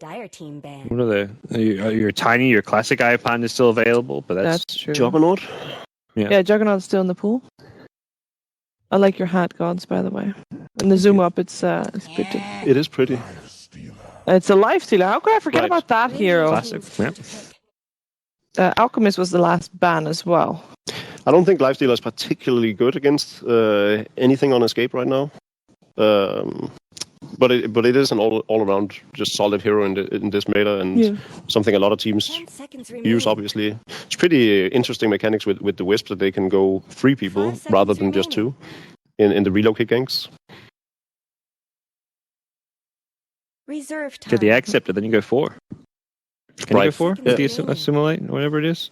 Dire team band. What are your tiny, your classic Iapon is still available, but that's true. Juggernaut. Yeah, Juggernaut's still in the pool. I like your hat, Gods, by the way. And the zoom up, it's pretty. It is pretty. It's a life stealer. How could I forget about that hero? classic. Yeah. Alchemist was the last ban as well. I don't think Lifestealer is particularly good against anything on Escape right now. But it is an all around just solid hero in this meta, and something a lot of teams use. Obviously, it's pretty interesting mechanics with the Wisp that they can go 3 people rather than just 2 in the relocate ganks. Reserve time. Get the accept, and then you go 4. Can you go 4? Yeah. Do you assimilate, whatever it is?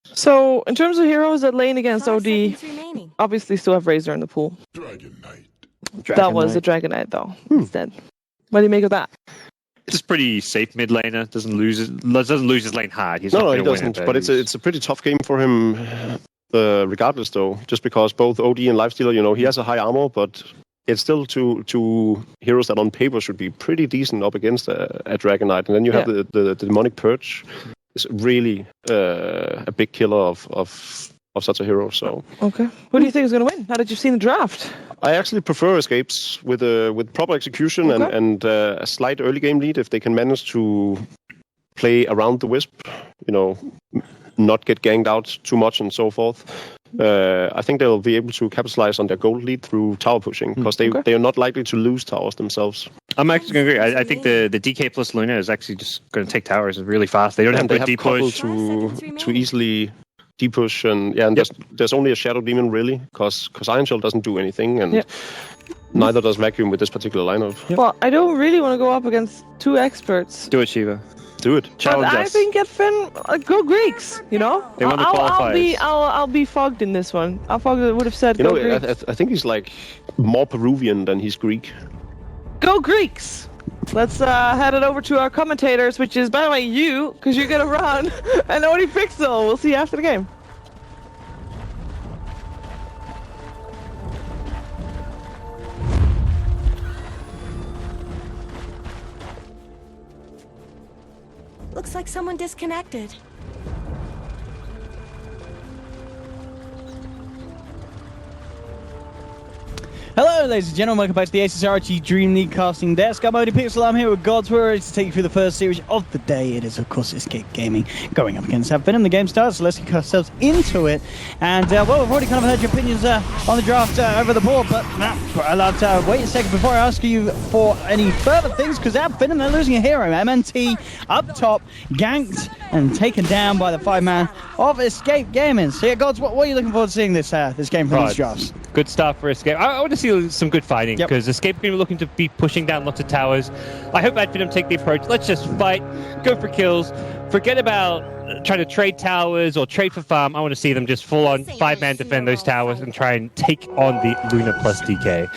So, in terms of heroes that lane against 5 OD, seconds remaining. obviously still have Razor in the pool. Dragon Knight. That was a Dragon Knight, though, instead. What do you make of that? It's pretty safe mid laner. Doesn't lose his lane hard. He's No, he doesn't. But it's a pretty tough game for him, regardless, though. Just because both OD and Lifestealer, he has a high armor, but it's still two heroes that on paper should be pretty decent up against a Dragon Knight. And then you have the Demonic Purge. It's really a big killer of such a hero. So Okay. Who do you think is going to win now that you've seen the draft? I actually prefer Escapes with proper execution and a slight early game lead if they can manage to play around the Wisp, not get ganged out too much and so forth. I think they'll be able to capitalize on their gold lead through tower pushing because they are not likely to lose towers themselves. I'm actually going to agree. I think the DK plus Luna is actually just going to take towers really fast. They don't have good deep push. to easily push and there's only a Shadow Demon really because Iron Shell doesn't do anything and neither does Vacuum with this particular lineup. Well, I don't really want to go up against 2 experts. Do it, Shiva. Do it. Challenge but I us. think at Finn, go Greeks. They won the qualifiers. I'll be fogged in this one. Fogged would have said go Greeks. I think he's like more Peruvian than he's Greek. Go Greeks. Let's head it over to our commentators, which is, by the way, you, because you're going to run, and Odie Pixel. We'll see you after the game. Looks like someone disconnected. Hello, ladies and gentlemen. Welcome back to the ACSRG Dream League casting desk. I'm Odie Pixel. I'm here with Gods. We're ready to take you through the first series of the day. It is, of course, Escape Gaming going up against Venom. The game starts, so let's get ourselves into it. And, well, we've already kind of heard your opinions on the draft over the board, but I'll have to wait a second before I ask you for any further things, because Venom, they're losing a hero. MNT up top, ganked and taken down by the 5-man of Escape Gaming. So, yeah, Gods, what are you looking forward to seeing this game from these drafts? Good start for Escape. I want to see some good fighting because Escape going to be looking to be pushing down lots of towers. I hope Venom take the approach. Let's just fight, go for kills, forget about trying to trade towers or trade for farm. I want to see them just full on 5-man defend those towers and try and take on the Luna plus DK.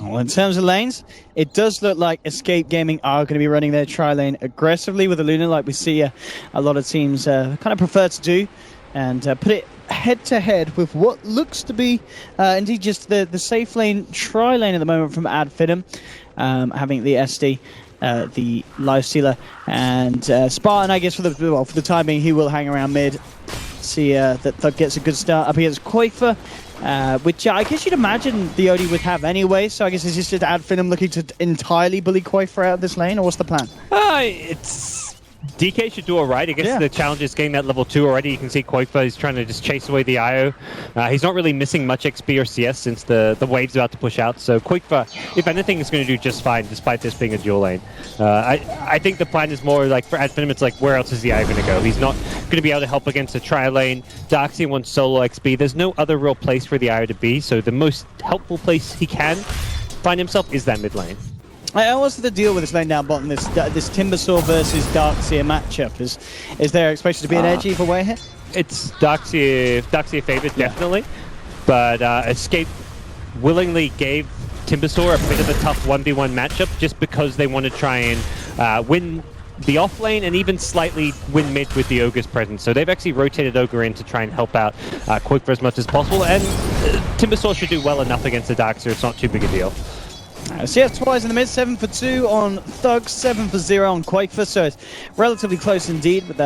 Well, in terms of lanes, it does look like Escape Gaming are going to be running their tri-lane aggressively with the Luna, like we see a lot of teams kind of prefer to do, and put it head-to-head with what looks to be indeed just the safe lane, tri-lane at the moment from Adfinem, having the SD, the Lifestealer, and Spartan, I guess, for the time being, he will hang around mid. See that Thug gets a good start up against Koifa, which I guess you'd imagine the OD would have anyway, so I guess it's just Adfinem looking to entirely bully Koifa out of this lane, or what's the plan? DK should do alright. I guess the challenge is getting that level 2 already. You can see Koifa is trying to just chase away the IO. He's not really missing much XP or CS since the wave's about to push out. So Koifa, if anything, is going to do just fine despite this being a dual lane. I think the plan is more like for Adfinem, it's like where else is the IO going to go? He's not going to be able to help against a tri-lane. Darkseid wants solo XP. There's no other real place for the IO to be. So the most helpful place he can find himself is that mid lane. What's the deal with this lane down bottom, this Timbersaw versus Darkseer matchup? Is there expected to be an edge either way here? It's Darkseer favorite, definitely. But Escape willingly gave Timbersaw a bit of a tough 1v1 matchup just because they want to try and win the off lane and even slightly win mid with the Ogre's presence. So they've actually rotated Ogre in to try and help out Quick for as much as possible. And Timbersaw should do well enough against the Darkseer. It's not too big a deal. CS twice in the mid, 7 for 2 on Thug, 7 for 0 on Quakefer, so it's relatively close indeed, but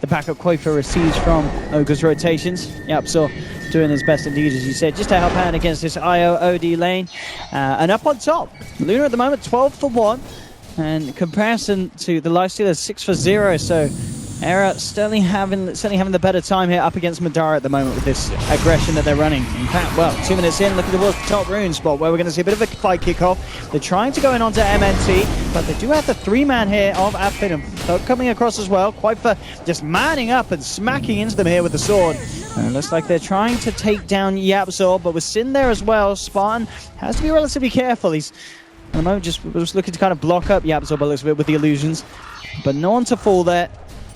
the backup Quakefer receives from Ogre's rotations. Yep, so doing his best indeed, as you said, just to help out against this IO OD lane. And up on top, Luna at the moment 12 for 1, and in comparison to the Lifestealers 6 for 0, so Era certainly having the better time here up against Madara at the moment with this aggression that they're running. In fact, well, 2 minutes in, looking towards the top rune spot where we're going to see a bit of a fight kick off. They're trying to go in onto MNT, but they do have the 3-man here of Adfin. Thug coming across as well. Quakefer just manning up and smacking into them here with the sword. And it looks like they're trying to take down Yapzor, but with Sin there as well, Spartan has to be relatively careful. He's at the moment just was looking to kind of block up Yapzor by the looks of it with the illusions, but no one to fall there.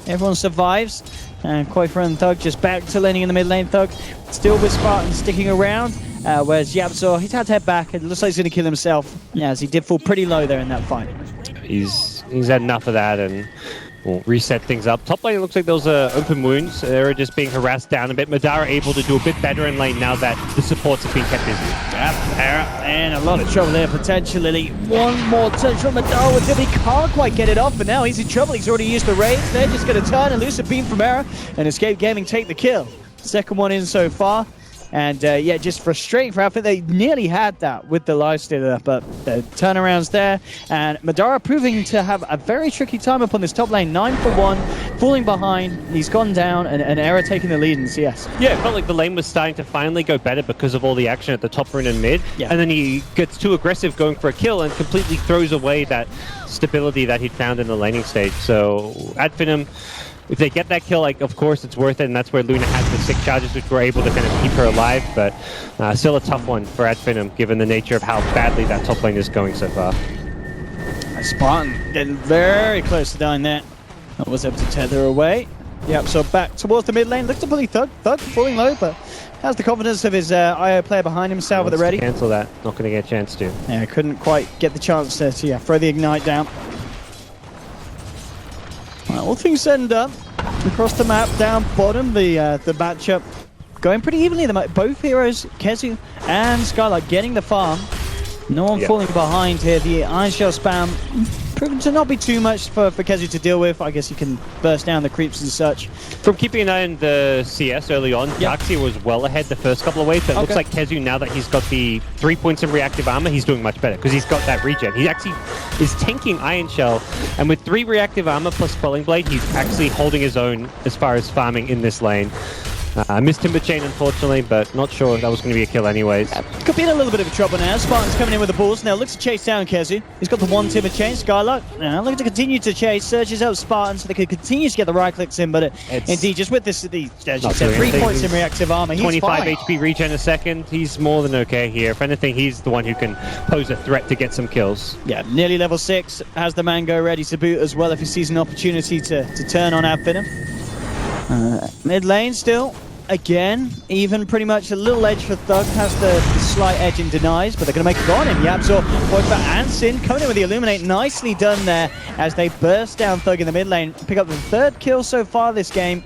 Everyone survives, and Quakefer and Thug just back to laning in the mid lane. Thug still with Spartan sticking around, whereas Yapzor, he's had to head back. It looks like he's going to kill himself, as he did fall pretty low there in that fight. He's had enough of that, and we'll reset things up. Top lane looks like those are open wounds. They're just being harassed down a bit. Madara able to do a bit better in lane now that the supports have been kept busy. And a lot of trouble there potentially. One more touch from Madara, but he can't quite get it off, but now he's in trouble. He's already used the raids. They're just going to turn and loose a beam from Era, and Escape Gaming take the kill. Second one in so far. And yeah, just frustrating for Outfit. They nearly had that with the Lifestealer, but the turnarounds there. And Madara proving to have a very tricky time up on this top lane. 9 for 1, falling behind. He's gone down, and Era taking the lead in CS. Yeah, it felt like the lane was starting to finally go better because of all the action at the top rune and mid. Yeah. And then he gets too aggressive going for a kill and completely throws away that stability that he'd found in the laning stage. So Adfin, if they get that kill, like, of course it's worth it, and that's where Luna has the 6 charges, which were able to kind of keep her alive, but still a tough one for Adfin, given the nature of how badly that top lane is going so far. Spartan getting very close to dying there. That was able to tether away. Yep, so back towards the mid lane. Looks to bully Thug. Thug falling low, but has the confidence of his IO player behind himself at the ready. Cancel that. Not going to get a chance to. Yeah, couldn't quite get the chance to throw the ignite down. Well, all things said and done, across the map, down bottom, the matchup going pretty evenly. Both heroes, Kezu and Skylark, getting the farm. No one falling behind here. The Iron Shell spam proven to not be too much for Kezu to deal with. I guess he can burst down the creeps and such. From keeping an eye on the CS early on, Darkseer was well ahead the first couple of waves, but it looks like Kezu, now that he's got the 3 points in reactive armor, he's doing much better because he's got that regen. He actually is tanking Iron Shell, and with 3 reactive armor plus Quelling Blade, he's actually holding his own as far as farming in this lane. I missed Timber Chain, unfortunately, but not sure that was going to be a kill anyways. Could be in a little bit of trouble now. Spartan's coming in with the balls. Now looks to chase down Kezu. He's got the 1 Timber Chain. Skylark now looking to continue to chase. Surges out Spartan so they could continue to get the right clicks in, but indeed, just with this, as you said, 3 points in reactive armor. He's 25 fine. HP regen a second. He's more than okay here. If anything, he's the one who can pose a threat to get some kills. Yeah, nearly level 6. Has the Mango ready to boot as well if he sees an opportunity to turn on Adfin. Mid lane still. Again, even pretty much a little edge for Thug, has the slight edge in denies, but they're going to make it on him. Yapzor, Quakefer and Sin coming in with the Illuminate. Nicely done there as they burst down Thug in the mid lane. Pick up the 3rd kill so far this game.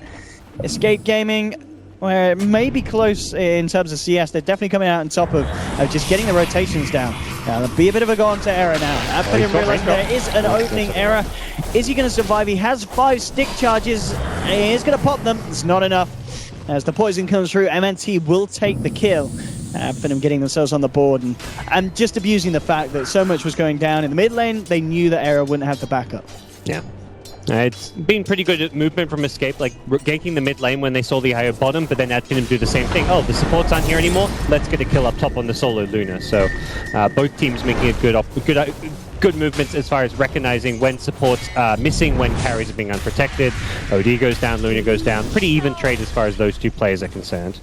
Escape Gaming, where it may be close in terms of CS, they're definitely coming out on top of just getting the rotations down. There'll be a bit of a go on to Era now. Adfin realizing there is an opening. Era, is he going to survive? He has 5 stick charges. He is going to pop them. It's not enough. As the poison comes through, MNT will take the kill. Adfin getting themselves on the board and just abusing the fact that so much was going down in the mid lane. They knew that Era wouldn't have the backup. Yeah. It's been pretty good at movement from Escape, like ganking the mid lane when they saw the IO bottom, but then Adfin do the same thing. Oh, the supports aren't here anymore. Let's get a kill up top on the solo Luna. So both teams making a good movements as far as recognizing when supports are missing, when carries are being unprotected. OD goes down, Luna goes down. Pretty even trade as far as those 2 players are concerned.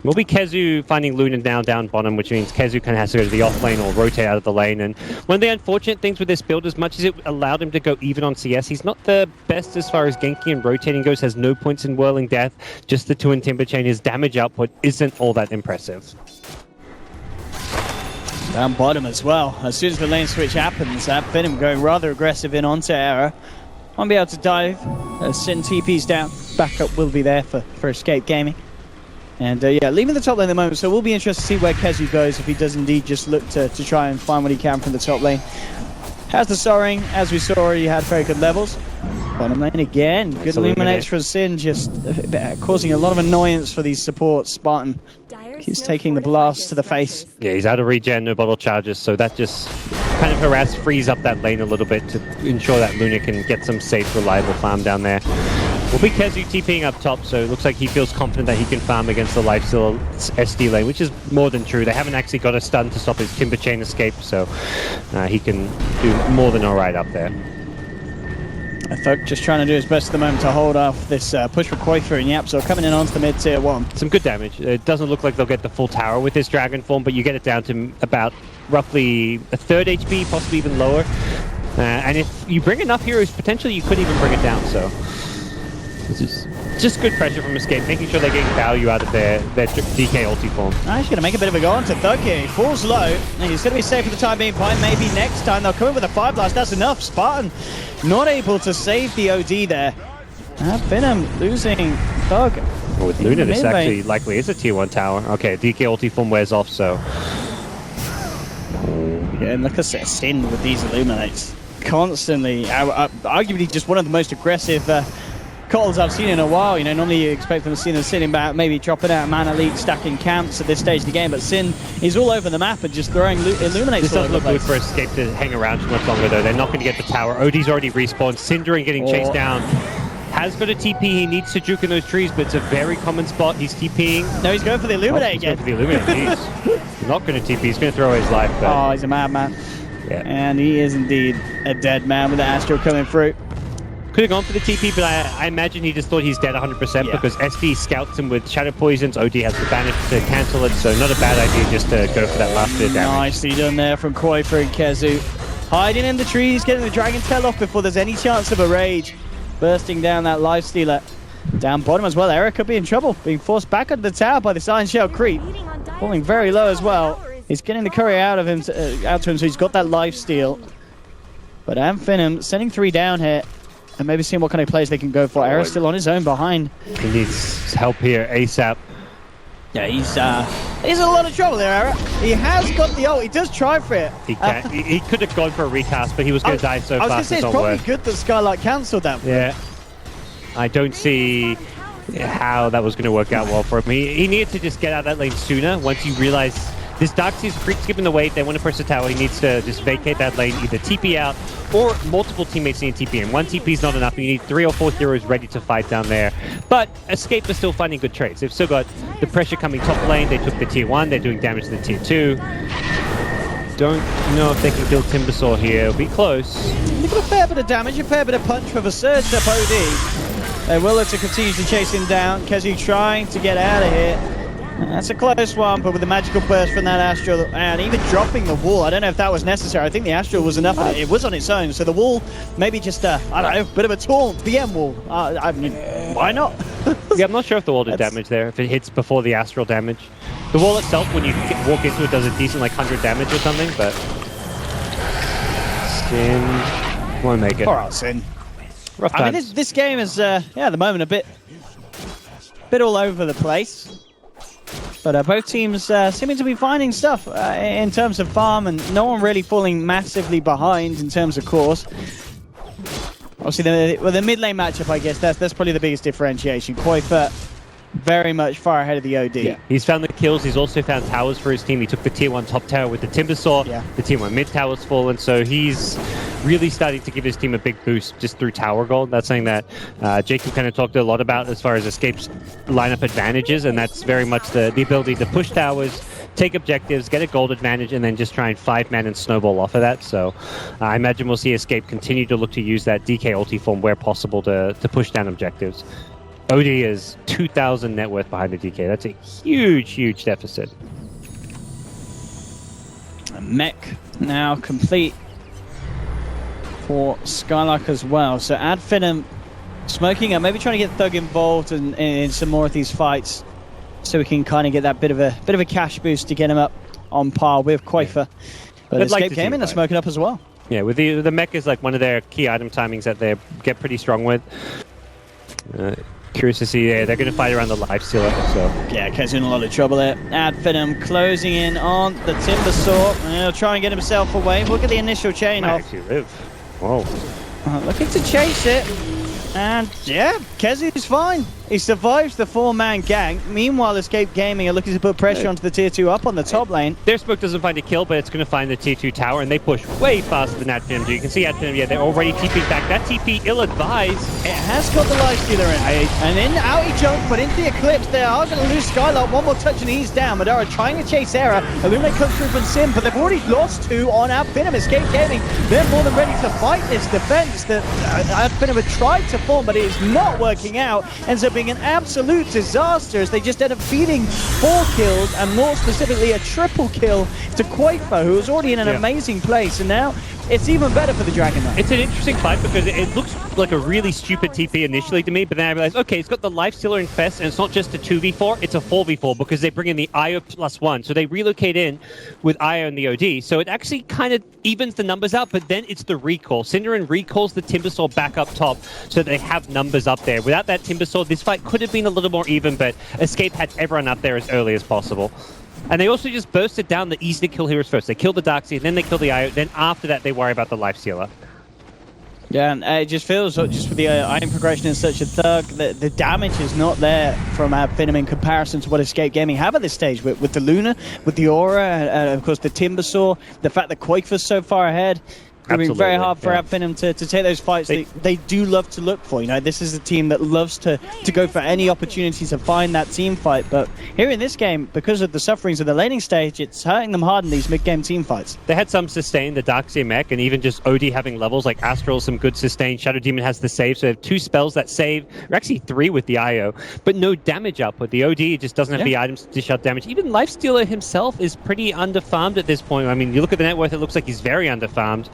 Will be Kezu finding Luna now down bottom, which means Kezu kind of has to go to the off lane or rotate out of the lane. And one of the unfortunate things with this build, as much as it allowed him to go even on CS, he's not the best as far as ganking and rotating goes, has no points in Whirling Death, just the 2 in Timber Chain. His damage output isn't all that impressive. Down bottom as well. As soon as the lane switch happens, Adfin going rather aggressive in onto Era. Won't be able to dive. Sin TP's down. Backup will be there for Escape Gaming. And yeah, leaving the top lane at the moment, so we'll be interested to see where Kezu goes if he does indeed just look to try and find what he can from the top lane. Has the Soaring, as we saw, he had very good levels. Bottom lane again, good illuminates from Sin, just causing a lot of annoyance for these supports. Spartan, he's taking the blast to the face. Yeah, he's out of regen, no bottle charges, so that just kind of frees up that lane a little bit to ensure that Luna can get some safe, reliable farm down there. Will be Kezu TPing up top, so it looks like he feels confident that he can farm against the lifesteal SD lane, which is more than true. They haven't actually got a stun to stop his Timber Chain escape, so he can do more than alright up there. Thug just trying to do his best at the moment to hold off this push for Koifu, and Yapzor coming in onto the mid tier 1. Some good damage. It doesn't look like they'll get the full tower with this Dragon form, but you get it down to about roughly a third HP, possibly even lower. And if you bring enough heroes, potentially you could even bring it down, so... It's just good pressure from Escape, making sure they're getting value out of their DK ulti form. He's going to make a bit of a go onto Thug here. He falls low, and he's going to be safe for the time being. Fine, maybe next time they'll come in with a Fire Blast. That's enough. Spartan not able to save the OD there. Venom losing Thug. Well, with Luna, this actually likely is a tier 1 tower. Okay, DK ulti form wears off, so... Yeah, and look at Sin with these Illuminates. Constantly, arguably just one of the most aggressive... calls I've seen in a while. You know, normally you expect them to see them sitting back, maybe dropping out Mana Leak, stacking camps at this stage of the game, but Sin is all over the map and just throwing Illuminates. This doesn't look good for Escape to hang around too much longer, though. They're not going to get the tower. OD's already respawned. Syndering getting chased down. Has got a TP. He needs to juke in those trees, but it's a very common spot. He's TPing. No, he's going for the Illuminate again. He's going for the Illuminate. He's not going to TP. He's going to throw his life. But... Oh, he's a madman. Yeah. And he is indeed a dead man with the Astro coming through. Could have gone for the TP, but I imagine he just thought he's dead 100% because SD scouts him with Shadow Poisons. OD has the banish to cancel it, so not a bad idea just to go for that last bit of damage. Nicely done there from Koifu and Kezu. Hiding in the trees, getting the Dragon Tail off before there's any chance of a rage. Bursting down that Lifestealer. Down bottom as well, Eric could be in trouble. Being forced back under the tower by this Iron Shell creep. Falling very low as well. He's getting the curry out of him, out to him, so he's got that lifesteal. But Amphinum sending 3 down here. And maybe seeing what kind of plays they can go for. Era's still on his own behind. He needs help here ASAP. Yeah, he's in a lot of trouble there, Era. He has got the ult. He does try for it. He could have gone for a recast, but he was going to die so fast. I was going to say, it's probably good that Skylark cancelled that. Yeah. I don't see how that was going to work out well for him. He needed to just get out of that lane sooner once you realize this Darkseid's creep skipping the wave. They want to push the tower. He needs to just vacate that lane, either TP out or multiple teammates need TP in. One TP is not enough. You need 3 or 4 heroes ready to fight down there. But Escape is still finding good trades. They've still got the pressure coming top lane. They took the tier 1. They're doing damage to the tier 2. Don't know if they can kill Timbersaw here. It'll be close. They've got a fair bit of damage, a fair bit of punch with a surge up OD. They will look to continue to chase him down. Kezu trying to get out of here. That's a close one, but with the magical burst from that Astral, and even dropping the wall, I don't know if that was necessary. I think the Astral was enough. It was on its own, so the wall, maybe just I don't know, a bit of a taunt BM wall. I mean, why not? Yeah, I'm not sure if the wall did damage there, if it hits before the Astral damage. The wall itself, when you walk into it, does a decent, like, 100 damage or something, but... Sin won't make it. Poor old Sin. Rough I mean, times. this game is, yeah, at the moment, a bit all over the place. But both teams seeming to be finding stuff in terms of farm, and no one really falling massively behind in terms of course. Obviously, the mid lane matchup, I guess, that's probably the biggest differentiation. Koifu very much far ahead of the OD. Yeah. He's found the kills. He's also found towers for his team. He took the tier 1 top tower with the Timbersaw. Yeah. The tier 1 mid tower's fallen, so he's really starting to give his team a big boost just through tower gold. That's something that Jacob kind of talked a lot about as far as Escape's lineup advantages, and that's very much the ability to push towers, take objectives, get a gold advantage, and then just try and 5-man and snowball off of that. So I imagine we'll see Escape continue to look to use that DK ulti form where possible to push down objectives. OD is 2,000 net worth behind the DK. That's a huge, huge deficit. A mech now complete for Skylark as well. So Adfinum smoking up, maybe trying to get Thug involved in some more of these fights, so we can kind of get that bit of a cash boost to get him up on par with Koifu. But Escape came in and smoking up as well. Yeah, with the mech is like one of their key item timings that they get pretty strong with. Curious to see. They're going to fight around the life stealer. So Yeah, Kez in a lot of trouble there. Adfinum closing in on the Timber Saw. And he'll try and get himself away. Look at the initial chain might off. actually live. Whoa. Looking to chase it. And yeah, Kezu's fine. He survives the 4-man gang. Meanwhile, Escape Gaming are looking to put pressure onto the tier 2 up on the top lane. Their smoke doesn't find a kill, but it's going to find the tier 2 tower, and they push way faster than Adfinum do. You can see Adfinum, yeah, they're already TP'd back. That TP ill-advised. It has got the Lifestealer in. And in out he jumps, but into the Eclipse, they are going to lose Skylark. One more touch and he's down. Madara trying to chase Era. Illuminate comes through from Sim, but they've already lost 2 on Adfinum. Escape Gaming, they're more than ready to fight this defense that Adfinum had tried to form, but it is not working out. Ends up being an absolute disaster as they just end up feeding 4 kills, and more specifically a triple kill to Quaitha, who was already in an amazing place, and now it's even better for the Dragon Knight. It's an interesting fight because it looks like a really stupid TP initially to me, but then I realized, okay, it's got the Lifestealer Infest, and it's not just a 2v4, it's a 4v4 because they bring in the IO +1. So they relocate in with IO and the OD. So it actually kind of evens the numbers out, but then it's the recall. Cinderin recalls the Timbersaw back up top so they have numbers up there. Without that Timbersaw, this fight could have been a little more even, but Escape had everyone up there as early as possible. And they also just bursted down the easy to kill heroes first. They killed the Darkseid, then they killed the IO, then after that they worry about the Lifestealer. Yeah, and it just feels like just with the item progression in such a thug, the damage is not there from Adfinum in comparison to what Escape Gaming have at this stage with the Luna, with the Aura, and of course the Timbersaw, the fact that Quake's so far ahead. It's very hard for Adfinum to take those fights they do love to look for. You know, this is a team that loves to go for any opportunity to find that team fight. But here in this game, because of the sufferings of the laning stage, it's hurting them hard in these mid-game team fights. They had some sustain, the Darkseid mech, and even just OD having levels like Astral, some good sustain. Shadow Demon has the save, so they have 2 spells that save, or actually 3 with the IO, but no damage output. The OD just doesn't have the items to dish out damage. Even Lifestealer himself is pretty underfarmed at this point. I mean, you look at the net worth, it looks like he's very underfarmed.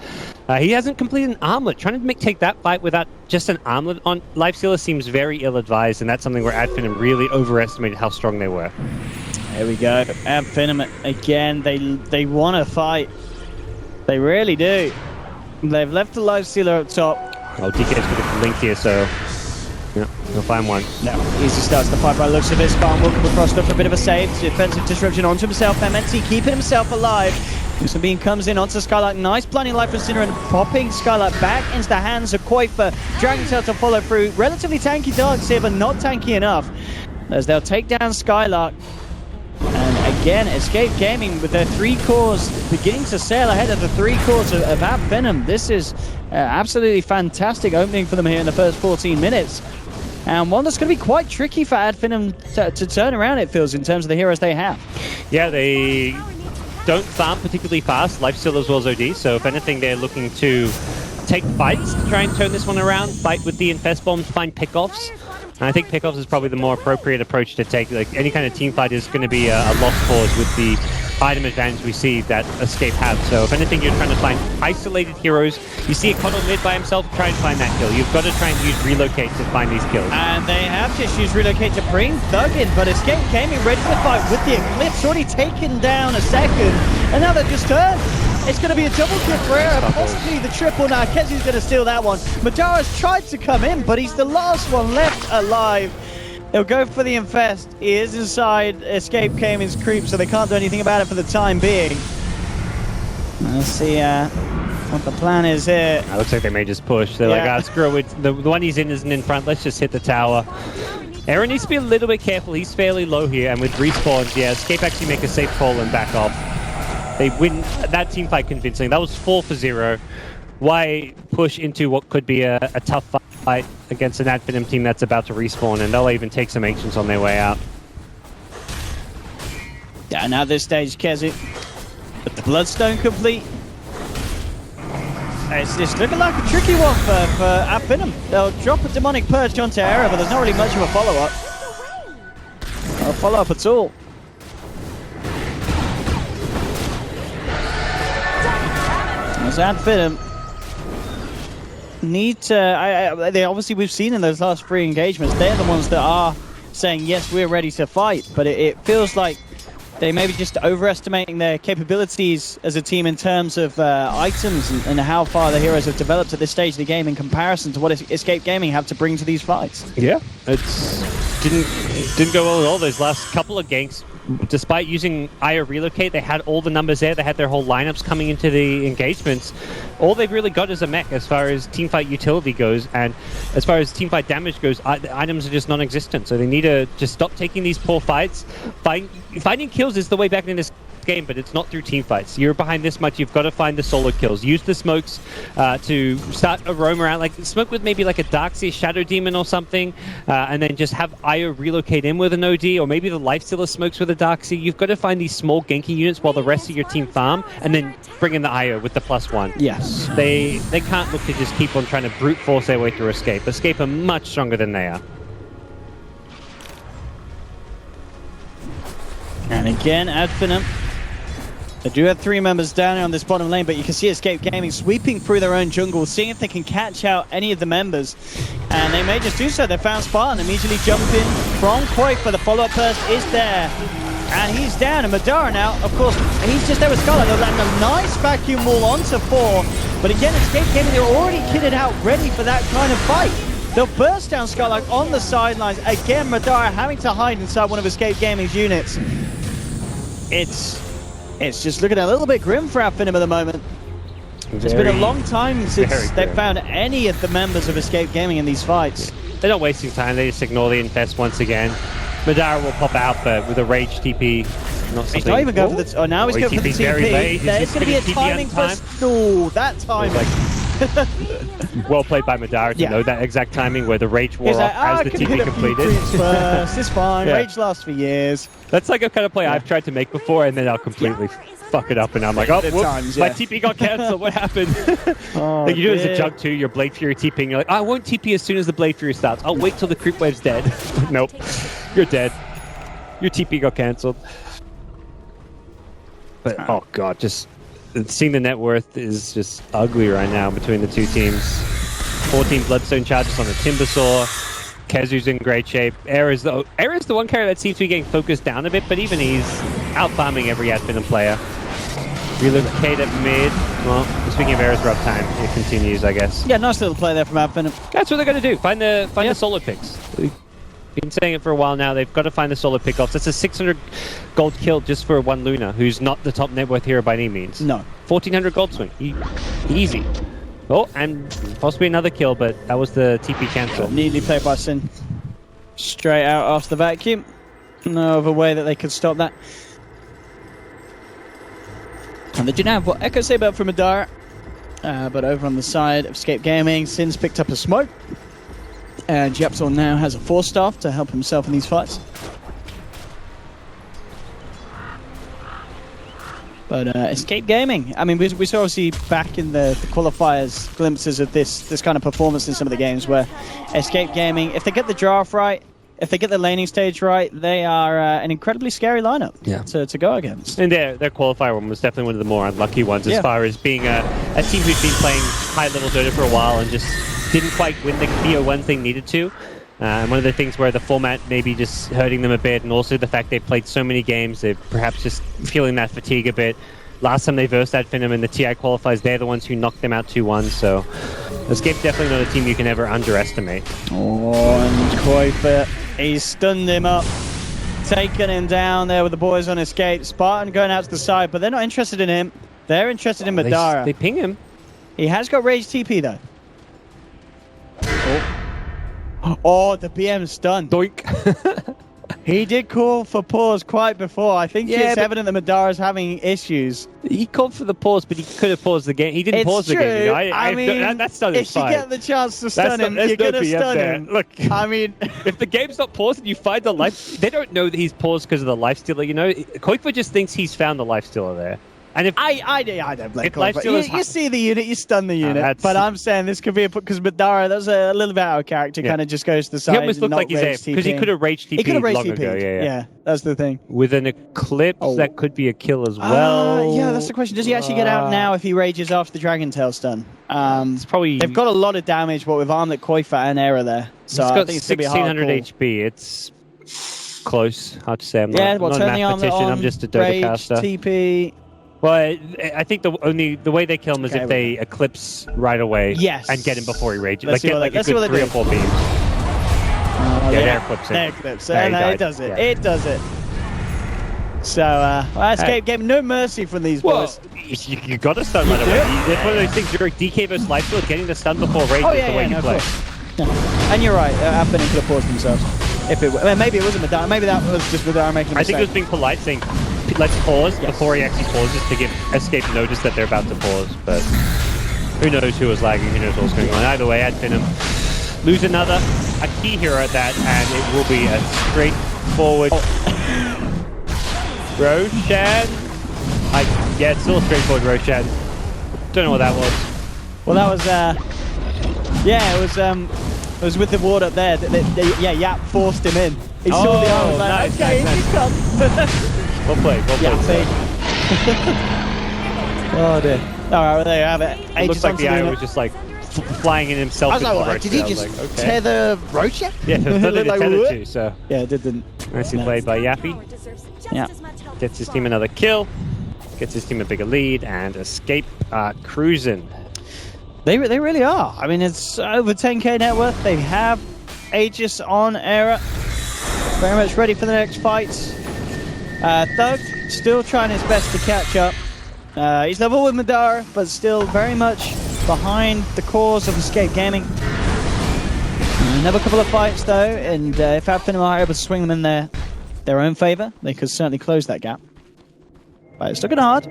He hasn't completed an armlet. Trying to take that fight without just an armlet on Lifestealer seems very ill-advised, and that's something where Adfinum really overestimated how strong they were. There we go. Adfinum, again, they want to fight. They really do. They've left the Lifestealer up top. Oh, DK's got a link here, so yeah, we'll find one. No, easy starts the fight by the looks of it. Spartan will come across for a bit of a save. Defensive disruption onto himself. Mementi keeping himself alive. Sabine comes in onto Skylark. Nice blinding light from Cinderin, popping Skylark back into the hands of Quaitha. Dragon Tail to follow through. Relatively tanky Darkseid, but not tanky enough, as they'll take down Skylark. And again, Escape Gaming with their 3 cores beginning to sail ahead of the 3 cores of Adfinum. This is absolutely fantastic opening for them here in the first 14 minutes. And one that's going to be quite tricky for Adfinum to turn around, it feels, in terms of the heroes they have. Yeah, they don't farm particularly fast, Lifesteal as well as OD, so if anything they're looking to take fights to try and turn this one around, fight with the Infest Bombs, find pickoffs. And I think pickoffs is probably the more appropriate approach to take. Like any kind of team fight is going to be a lost cause with the item advantage we see that Escape have. So if anything, you're trying to find isolated heroes. You see a Cuddle mid by himself, try and find that kill. You've got to try and use Relocate to find these kills. And they have just used Relocate to bring Thug in, but Escape Gaming ready to fight with the Eclipse, already taken down a second, and now they've just turned. It's going to be a double kill for Era, possibly the triple now. Kezu's going to steal that one. Madara's tried to come in, but he's the last one left alive. He'll go for the Infest. He is inside Escape Gaming's creep, so they can't do anything about it for the time being. Let's see what the plan is here. It looks like they may just push. They're like, screw it. The one he's in isn't in front. Let's just hit the tower. Aaron needs to be a little bit careful. He's fairly low here, and with respawns, Escape actually make a safe call and back off. They win that team fight convincingly. That was 4-0. Why push into what could be a tough fight against an Adfinum team that's about to respawn, and they'll even take some ancients on their way out. Yeah, now this stage, Kezu. But the Bloodstone complete. It's looking like a tricky one for Adfinum. They'll drop a Demonic Purge onto Era, but there's not really much of a follow-up. Not a follow-up at all. As Adfinum need to... they obviously, we've seen in those last 3 engagements, they're the ones that are saying, yes, we're ready to fight, but it feels like they may be just overestimating their capabilities as a team in terms of items and how far the heroes have developed at this stage of the game in comparison to what Escape Gaming have to bring to these fights. Yeah, it didn't go well at all those last couple of ganks. Despite using IO Relocate, they had all the numbers there. They had their whole lineups coming into the engagements. All they've really got is a mech as far as teamfight utility goes, and as far as teamfight damage goes, the items are just non-existent. So they need to just stop taking these poor fights. Finding kills is the way back in this game, but it's not through team fights. You're behind this much, you've got to find the solo kills. Use the smokes to start a roam around, like smoke with maybe like a Darkseer Shadow Demon or something, and then just have IO relocate in with an OD, or maybe the Lifestealer smokes with a Darkseer. You've got to find these small ganky units while the rest of your team farm, and then bring in the IO with the +1. Yes. They can't look to just keep on trying to brute force their way through Escape. Escape are much stronger than they are. And again, Adfinum. They do have 3 members down here on this bottom lane, but you can see Escape Gaming sweeping through their own jungle, seeing if they can catch out any of the members. And they may just do so. They found Spartan, immediately jump in from Koik, but the follow-up burst is there. And he's down, and Madara now, of course, he's just there with Scarlet. They'll land a nice vacuum wall onto 4. But again, Escape Gaming, they're already kitted out, ready for that kind of fight. They'll burst down Scarlet on the sidelines. Again, Madara having to hide inside one of Escape Gaming's units. It's just looking a little bit grim for Adfinum at the moment. It's been a long time since they've found any of the members of Escape Gaming in these fights. They're not wasting time, they just ignore the infest once again. Madara will pop out, but with a rage TP, not something. He's not even going for the... Oh, now he's going for the TP. Very late. There's going to be a timing for... No, that timing. Well played by Madara to know that exact timing where the rage wore off as the TP completed. First. It's fine. Yeah. Rage lasts for years. That's like a kind of play I've tried to make before, and then I'll completely fuck it up, and I'm like, oh, whoops, my TP got cancelled. What happened? Like you do it as a jug too. Your Blade Fury TPing. You're like, I won't TP as soon as the Blade Fury starts. I'll wait till the creep wave's dead. Nope, you're dead. Your TP got cancelled. But oh god, just seeing the net worth is just ugly right now between the two teams. 14 Bloodstone charges on the Timbersaw. Kezu's in great shape. Era's the one character that seems to be getting focused down a bit, but even he's out-farming every Adfinum player. Relocate at mid. Well, speaking of Era's rough time, it continues, I guess. Yeah, nice little play there from Adfinum. That's what they're going to do. Find the solo picks. We've been saying it for a while now. They've got to find the solo pick-offs. That's a 600 gold kill just for one Luna, who's not the top net worth hero by any means. No. 1400 gold swing. Easy. Oh, and possibly another kill, but that was the TP cancel. Neatly played by Sin. Straight out after the vacuum. No other way that they could stop that. And they didn't have what Echo Saber from Madara. But over on the side of Escape Gaming, Sin's picked up a smoke. And Japsol now has a 4-staff to help himself in these fights. But Escape Gaming, I mean, we saw obviously back in the qualifiers glimpses of this kind of performance in some of the games where Escape Gaming, if they get the draft right, if they get the laning stage right, they are an incredibly scary lineup to go against. And their qualifier one was definitely one of the more unlucky ones as far as being a team who'd been playing high-level Dota for a while and just didn't quite win the BO1 they needed to. And one of the things where the format may be just hurting them a bit, and also the fact they've played so many games, they're perhaps just feeling that fatigue a bit. Last time they versed Adfinum in the TI qualifiers, they're the ones who knocked them out 2-1, so Escape definitely not a team you can ever underestimate. Oh, and Koifa, he's stunned him up, taken him down there with the boys on Escape. Spartan going out to the side, but they're not interested in him. They're interested in Madara. They ping him. He has got Rage TP, though. Oh, the BM's stunned. Doink. He did call for pause quite before. I think it's evident that Madara's having issues. He called for the pause, but he could have paused the game. He didn't pause the game. You know? I mean, that's not his fight. If you get the chance to stun him, you're going to stun him. Look, I mean, if the game's not paused and you find the life, they don't know that he's paused because of the lifestealer. You know, Koikfa just thinks he's found the lifestealer there. And if I don't blame Koifa. You see the unit, you stun the unit. But I'm saying this could be because Madara, that's a little bit out of character, kind of just goes to the side. He almost looked like he's AF because he could have rage TP'd long ago. Yeah, that's the thing. With an Eclipse, that could be a kill as well. Yeah, that's the question. Does he actually get out now if he rages after the Dragon Tail stun? It's probably... They've got a lot of damage, but with Armlet, Koifa, and Era there. So it's I got think it's 1600 HP. It's... close. Hard to say. I'm Yeah, not, well, not a turn the armor mathematician. on. I'm just a Dota Rage, caster. TP. Well, I think the way they kill him is Okay, if they eclipse right away. Yes. And get him before he rages. Let's see Like, what get like they- a let's see good what they 3 or do. 4 beams. They're eclipsing. They're eclipsing. Yeah, he No, died. it does it. Yeah. It does it. So, Escape Game, no mercy from these Well, boys. you got to stun right away. It's one of those things. You're a DK versus Lifesteal, getting the stun before rage Oh, is yeah, the way yeah, you no, play. of course. Yeah. And you're right, Abfinin could have paused themselves. If it, maybe it wasn't Madara. Maybe that was just Madara making a I mistake. think it was being polite, saying, let's pause Yes. before he actually pauses to give Escape notice that they're about to pause. But who knows who was lagging, who knows what was going on. Either way, Adfinum lose another, a key hero at that, and it will be a straightforward Roshan. Yeah, it's still a straightforward Roshan. Don't know what that was. Well, that was, yeah, it was with the ward up there. Yeah, Yap forced him in. He saw the arm, was like, nice, okay, nice, he's come. Well played, well Yeah, played. Oh dear. Alright, well, there you have it. It looks like the Aegis eye onto was just like flying in himself. I was like, into the what, roach did he there. I was just like, okay. tether Roach? Yeah, it was Looked like, tether what? too, so Yeah, it didn't. nicely No. played by Yappy. Deserves just Yeah. as much help Gets as his well. team another kill, gets his team a bigger lead, and Escape cruising. They really are. I mean, it's over 10k net worth. They have Aegis on Era. Very much ready for the next fights. Thug still trying his best to catch up. He's level with Madara, but still very much behind the cause of Escape Gaming. Another couple of fights though, and if Abfinin are able to swing them in their own favor, they could certainly close that gap. But it's looking hard.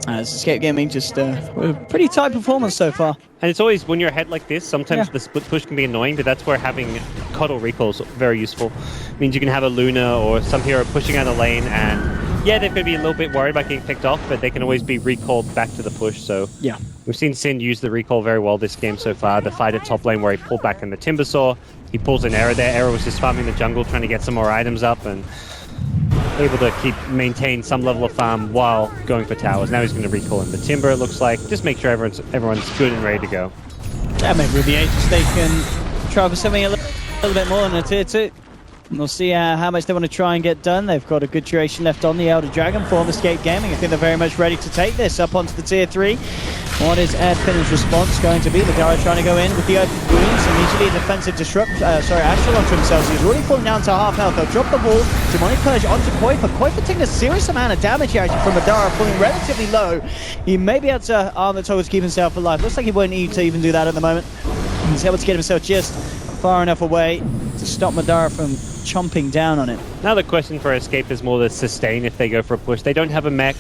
As Escape Gaming just a pretty tight performance so far. And it's always, when you're ahead like this, sometimes Yeah. the split push can be annoying, but that's where having Coddle recall is very useful. It means you can have a Luna or some hero pushing out a lane, and yeah, they're going to be a little bit worried about getting picked off, but they can always be recalled back to the push. So Yeah. we've seen Sin use the recall very well this game so far. The fight at top lane where he pulled back in the Timbersaw, he pulls an Era there. Era was just farming the jungle, trying to get some more items up, and able to maintain some level of farm while going for towers. Now he's going to recall in the Timber, it looks like. Just make sure everyone's good and ready to go. Yeah, maybe with the Aegis they can try for something a little bit more than a tier 2. And we'll see how much they want to try and get done. They've got a good duration left on the Elder Dragon for Escape Gaming. I think they're very much ready to take this up onto the tier 3. What is Adfin's response going to be? Madara trying to go in with the open wounds. Immediately a defensive disrupt. Astral onto himself. So he's already falling down to half health. They'll drop the ball. Demonic Purge onto Koifa. Koifa taking a serious amount of damage here actually from Madara, falling relatively low. He may be able to arm the tower to keep himself alive. Looks like he won't need to even do that at the moment. He's able to get himself just far enough away to stop Madara from chomping down on it. Now the question for Escape is more the sustain if they go for a push. They don't have a mech.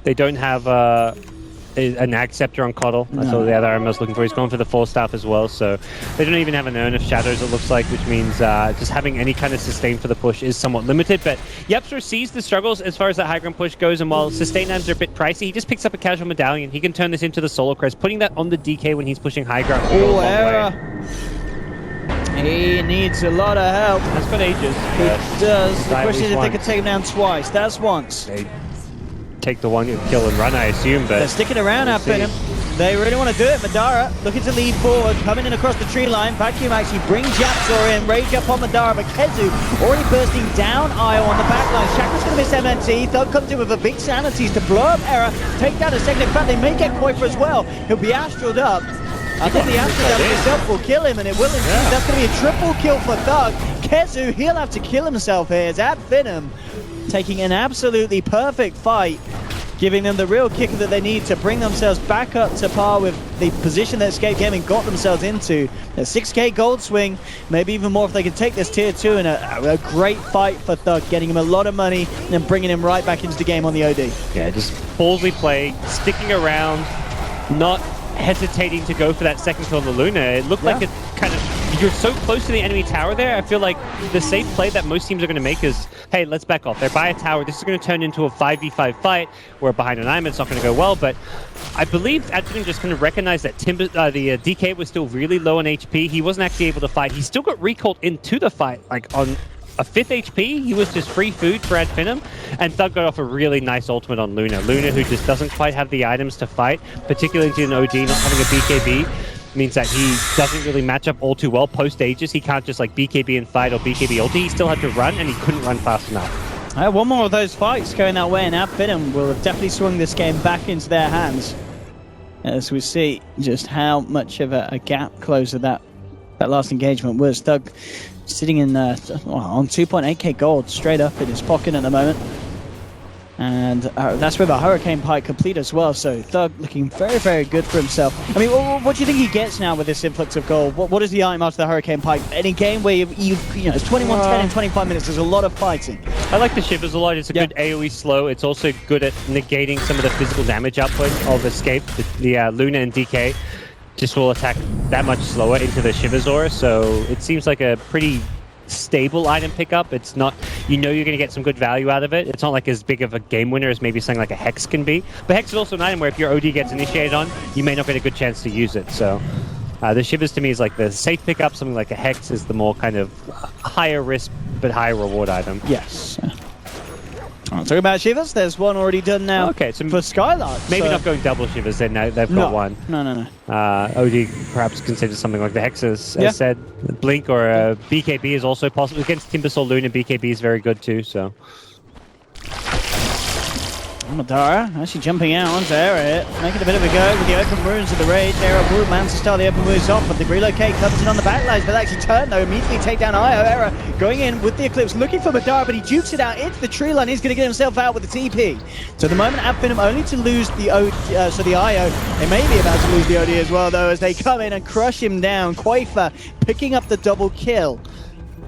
They don't have an Ag Scepter on Coddle. That's all the other item I was looking for. He's going for the 4-staff as well, so they don't even have an Urn of Shadows, it looks like, which means just having any kind of sustain for the push is somewhat limited. But Yepster sees the struggles as far as that high ground push goes, and while sustain items are a bit pricey, he just picks up a casual medallion. He can turn this into the Solar Crest, putting that on the DK when he's pushing high ground. will go a Oh, long way. Era. He needs a lot of help. That's got ages. He does. The At question is least if they once. could take him down twice. That's once. They take the one kill and run, I assume, but They're sticking around we'll up in him. see. They really want to do it. Madara looking to lead forward, coming in across the tree line. Vacuum actually brings Japsor in. Rage up on Madara, but Kezu already bursting down Io on the back line. Shackle's going to miss MNT. Thug comes in with a big sanities to blow up Era, take down a second. In fact, they may get Koifa as well. He'll be astraled up. I think the Astral Damage itself will kill him, and it will indeed. Yeah. That's going to be a triple kill for Thug. Kezu, he'll have to kill himself here. As Adfinum taking an absolutely perfect fight, giving them the real kicker that they need to bring themselves back up to par with the position that Escape Gaming got themselves into. A 6k gold swing, maybe even more if they can take this tier 2, and a great fight for Thug, getting him a lot of money and then bringing him right back into the game on the OD. Yeah, just ballsy play, sticking around, not hesitating to go for that second kill on the Luna. It looked like it kind of, you're so close to the enemy tower there. I feel like the safe play that most teams are going to make is, hey, let's back off. They're by a tower. This is going to turn into a 5v5 fight where behind an island it's not going to go well, but I believe Adfin just kind of recognized that the DK was still really low on HP. He wasn't actually able to fight. He still got recalled into the fight, like on a 5th HP. He was just free food for Adfinum, and Thug got off a really nice ultimate on Luna. Luna, who just doesn't quite have the items to fight, particularly into an OG, not having a BKB. means that he doesn't really match up all too well post Aegis. He can't just like BKB and fight or BKB ulti. He still had to run, and he couldn't run fast enough. One more of those fights going that way, and Adfinum will have definitely swung this game back into their hands. As we see just how much of a gap closer that last engagement was. Thug sitting in on 2.8k gold straight up in his pocket at the moment. And that's with a Hurricane Pike complete as well, so Thug looking very, very good for himself. I mean, what do you think he gets now with this influx of gold? What is the item after the Hurricane Pike? Any game where you know, it's 21-10 in 25 minutes, there's a lot of fighting. I like the Shivers a lot. It's a good AoE slow. It's also good at negating some of the physical damage output of Escape. The Luna and DK just will attack that much slower into the Shivers aura, so it seems like a pretty stable item pickup. It's not, you know, you're going to get some good value out of it. It's not like as big of a game winner as maybe something like a Hex can be. But Hex is also an item where if your OD gets initiated on, you may not get a good chance to use it. So the Shivers to me is like the safe pickup. Something like a Hex is the more kind of higher risk but higher reward item. Yes. Talking about Shivers, there's one already done now. Okay, so for Skylark. Maybe not going double Shivers then. Now they've got one. No. OD perhaps considers something like the Hex as said. Blink or BKB is also possible. Against Timbersaw Luna, BKB is very good too, so. Madara actually jumping out onto Era, making a bit of a go with the open wounds of the raid. Era will manage to start the open wounds off, but the relocate comes in on the backlines, but actually turn though, immediately take down Io. Era going in with the Eclipse, looking for Madara, but he jukes it out into the tree line. He's going to get himself out with the TP. So at the moment, Adfinum only to lose the the Io. They may be about to lose the OD as well though, as they come in and crush him down. Quaifa picking up the double kill.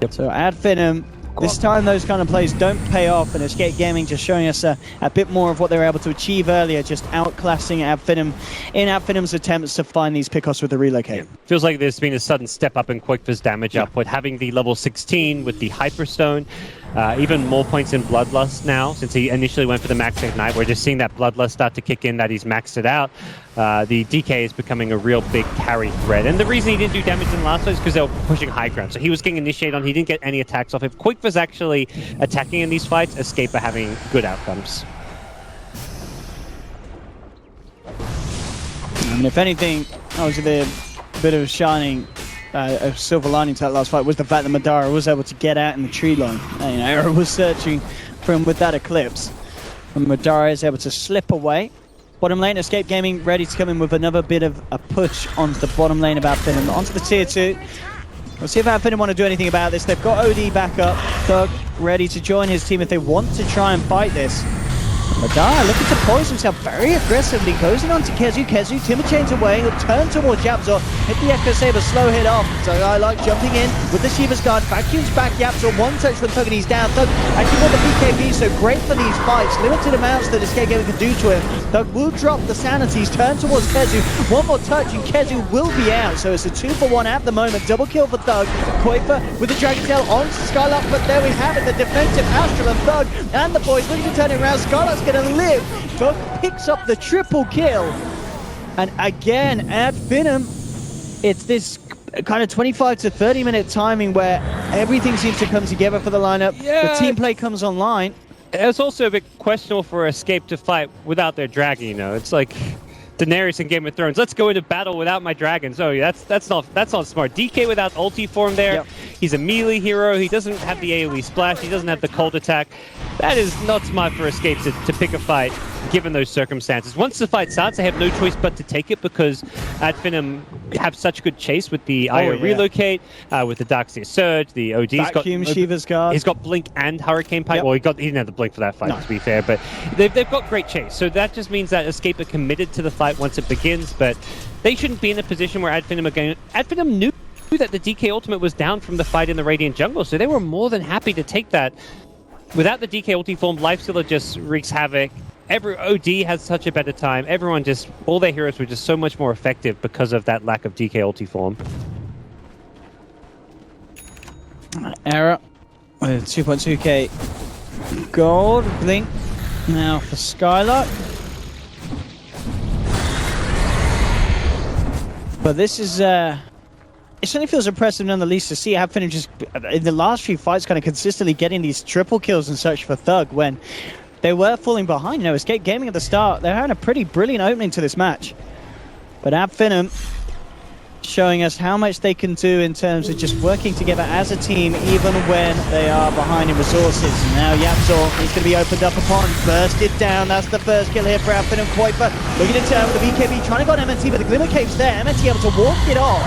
So Adfinum, this time those kind of plays don't pay off, and Escape Gaming just showing us a bit more of what they were able to achieve earlier, just outclassing Adfinum in Adfinum's attempts to find these pickoffs with the relocate. Feels like there's been a sudden step up in Quakefa's damage output, having the level 16 with the Hyperstone, even more points in Bloodlust now, since he initially went for the max ignite. We're just seeing that Bloodlust start to kick in, that he's maxed it out. The DK is becoming a real big carry threat. And the reason he didn't do damage in the last one is because they were pushing high ground. So he was getting initiated on, he didn't get any attacks off. If Quakefa's actually attacking in these fights, Escape are having good outcomes. I mean, if anything, that was a bit of shining, a silver lining to that last fight was the fact that Madara was able to get out in the tree line. Era was searching for him with that Eclipse. And Madara is able to slip away. Bottom lane, Escape Gaming ready to come in with another bit of a push onto the bottom lane of Adfinum, onto the tier 2. We'll see if Adfinum want to do anything about this. They've got OD back up. Thug ready to join his team if they want to try and fight this. Madara looking to poise himself very aggressively, goes in onto Kezu. Timber chains away, he'll turn towards Yapzor, hit the Echo Saber, slow hit off. So I like jumping in with the Shiva's Guard, vacuums back Yapzor, one touch from Thug and he's down. Thug actually got the BKB, so great for these fights. Limited amounts that Escape Gaming can do to him. Thug will drop the sanities, turn towards Kezu, one more touch and Kezu will be out. So it's a 2-for-1 at the moment, double kill for Thug. Quaifa with the Dragon Tail on Skylark, but there we have it, the defensive Astral of Thug and the boys looking to turn it around. Skylark's going to live. Thug picks up the triple kill. And again, Adfinum, it's this kind of 25 to 30 minute timing where everything seems to come together for the lineup. The team play comes online. It's also a bit questionable for Escape to fight without their dragon, you know. It's like Daenerys in Game of Thrones. Let's go into battle without my dragons. Oh, yeah, that's not smart. DK without ulti form there. Yep. He's a melee hero. He doesn't have the AoE splash. He doesn't have the cold attack. That is not smart for Escape to pick a fight, given those circumstances. Once the fight starts, they have no choice but to take it because Adfinum have such good chase with the IO relocate, with the Darkseer Surge, the OD's Vacuum, Shiva's Guard. He's got Blink and Hurricane Pipe. Yep. Well, he didn't have the Blink for that fight, to be fair, but they've got great chase. So that just means that Escape are committed to the fight once it begins, but they shouldn't be in a position where Adfinum are going. Adfinum knew that the DK ultimate was down from the fight in the Radiant Jungle, so they were more than happy to take that. Without the DK ulti form, Lifestealer just wreaks havoc. Every OD has such a better time. Everyone just, all their heroes were just so much more effective because of that lack of DK ulti form. Era with 2.2k gold. Blink now for Skylark. But this is it certainly feels impressive nonetheless to see Adfinum just in the last few fights kind of consistently getting these triple kills and such for Thug when they were falling behind. You know, Escape Gaming at the start, they're having a pretty brilliant opening to this match. But Adfinum showing us how much they can do in terms of just working together as a team, even when they are behind in resources. Now Yapzor is going to be opened up upon, bursted down. That's the first kill here for Outfit and Kuiper. Looking to turn with the BKB, trying to go on MNT, but the Glimmer Cave's there. MNT able to walk it off.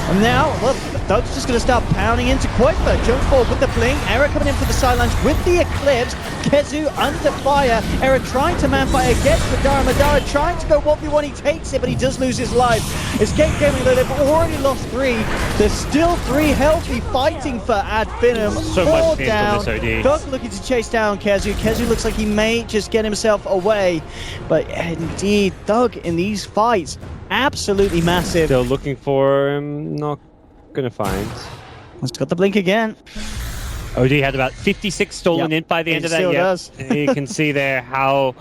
And now, look, Doug's just going to start pounding into Kuiper. Jump forward with the blink. Eric coming in for the sidelines with the Eclipse. Kezu under fire. Eric trying to manfire, gets Madara. Madara trying to go 1v1. He takes it, but he does lose his life. Escape Gaming, though, they've already lost 3. There's still 3 healthy fighting for Ad Finum. So 4 much down. on this OD. Doug looking to chase down Kezu. Kezu looks like he may just get himself away. But indeed, Doug in these fights, absolutely massive. Still looking for him, not gonna find. He's got the blink again. OD had about 56 stolen in by the end of that. Still does. You can see there how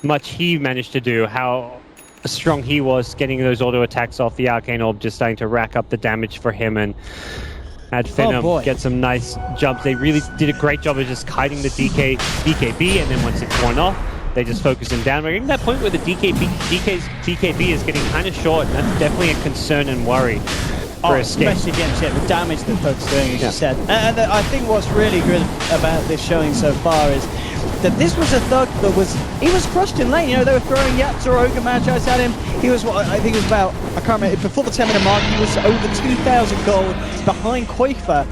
much he managed to do, how strong he was getting those auto attacks off the Arcane Orb, just starting to rack up the damage for him, and Ad Finum get some nice jumps. They really did a great job of just kiting the BKB, and then once it's worn off, they just focus him down. We're getting that point where the BKB is getting kind of short, and that's definitely a concern and worry for Escape. Especially against the damage that Doug's doing, as you said. And I think what's really good about this showing so far is that this was a Thug that he was crushed in lane. You know, they were throwing Yaps or Ogre Magi's at him. He was, I think it was about, I can't remember, before the 10-minute mark, he was over 2,000 gold behind Kuiper.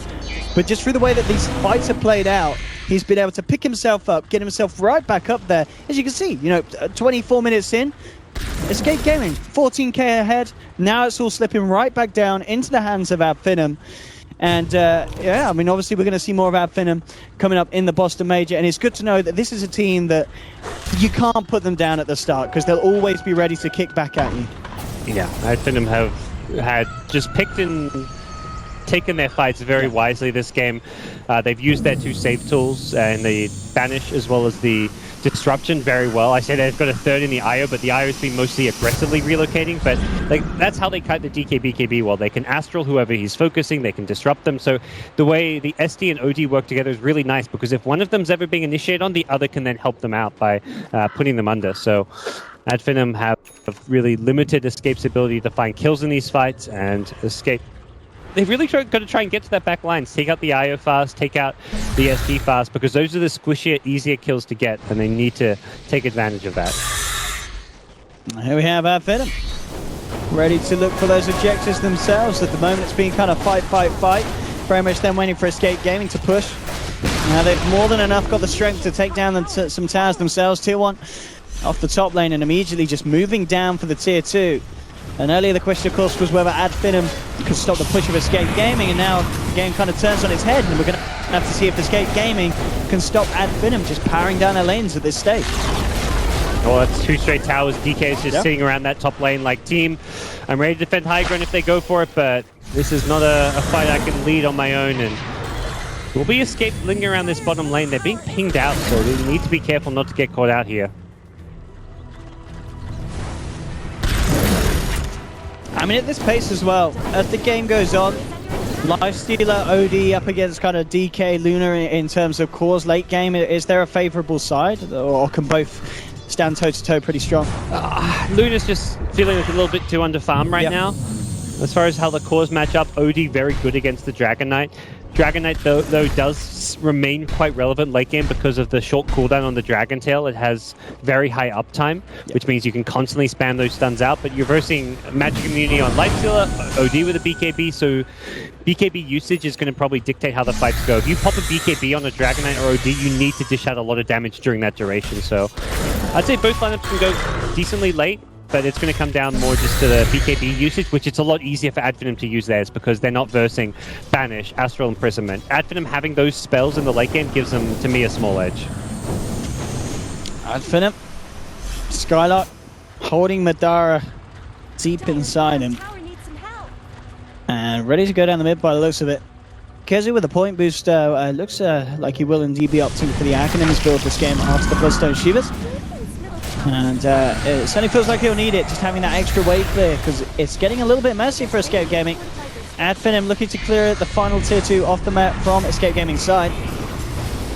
But just through the way that these fights have played out, he's been able to pick himself up, get himself right back up there. As you can see, you know, 24 minutes in, Escape Gaming, 14k ahead. Now it's all slipping right back down into the hands of Ad Finum. And yeah, I mean, obviously we're going to see more of Ad Finum coming up in the Boston Major. And it's good to know that this is a team that you can't put them down at the start, because they'll always be ready to kick back at you. Yeah, Ad Finum have had just picked and taken their fights very wisely this game. They've used their 2 save tools and the Banish as well as the Disruption very well. I say they've got a 3rd in the IO, but the IO's been mostly aggressively relocating, but that's how they kite the BKB well. They can Astral whoever he's focusing, they can disrupt them. So the way the SD and OD work together is really nice, because if one of them's ever being initiated on, the other can then help them out by putting them under. So Ad Finum have really limited Escape's ability to find kills in these fights, and Escape, they've really got to try and get to that back lines, take out the IO fast, take out the SD fast, because those are the squishier, easier kills to get, and they need to take advantage of that. Here we have Ad Finum, ready to look for those objectives themselves. At the moment it's been kind of fight. Very much then waiting for Escape Gaming to push. Now they've more than enough got the strength to take down some towers themselves. Tier 1 off the top lane and immediately just moving down for the Tier 2. And earlier the question, of course, was whether Ad Finum could stop the push of Escape Gaming, and now the game kind of turns on its head, and we're going to have to see if Escape Gaming can stop Ad Finum just powering down their lanes at this stage. Well, that's 2 straight towers. DK is just sitting around that top lane like, team, I'm ready to defend high ground if they go for it, but this is not a fight I can lead on my own, and will be Escape lingering around this bottom lane. They're being pinged out, so they need to be careful not to get caught out here. I mean, at this pace as well, as the game goes on, Lifestealer, OD up against kind of DK, Luna in terms of cores late game, is there a favourable side, or can both stand toe-to-toe pretty strong? Luna's just feeling like a little bit too underfarmed right now. As far as how the cores match up, OD very good against the Dragon Knight. Dragon Knight, though, does remain quite relevant late game because of the short cooldown on the Dragon Tail. It has very high uptime, which means you can constantly spam those stuns out, but you're versing Magic Immunity on Lifestealer, OD with a BKB, so BKB usage is going to probably dictate how the fights go. If you pop a BKB on a Dragon Knight or OD, you need to dish out a lot of damage during that duration, so I'd say both lineups can go decently late, but it's going to come down more just to the BKB usage, which it's a lot easier for Ad Finum to use theirs because they're not versing Banish, Astral Imprisonment. Ad Finum having those spells in the late game gives them, to me, a small edge. Ad Finum, Skylark holding Madara deep inside him. And ready to go down the mid by the looks of it. Kezu with a point boost, looks like he will indeed be opting for the Acronyms build this game after the Bloodstone Shivas. And it certainly feels like he'll need it, just having that extra wave clear, because it's getting a little bit messy for Escape Gaming. Ad Finum looking to clear the final Tier 2 off the map from Escape Gaming's side.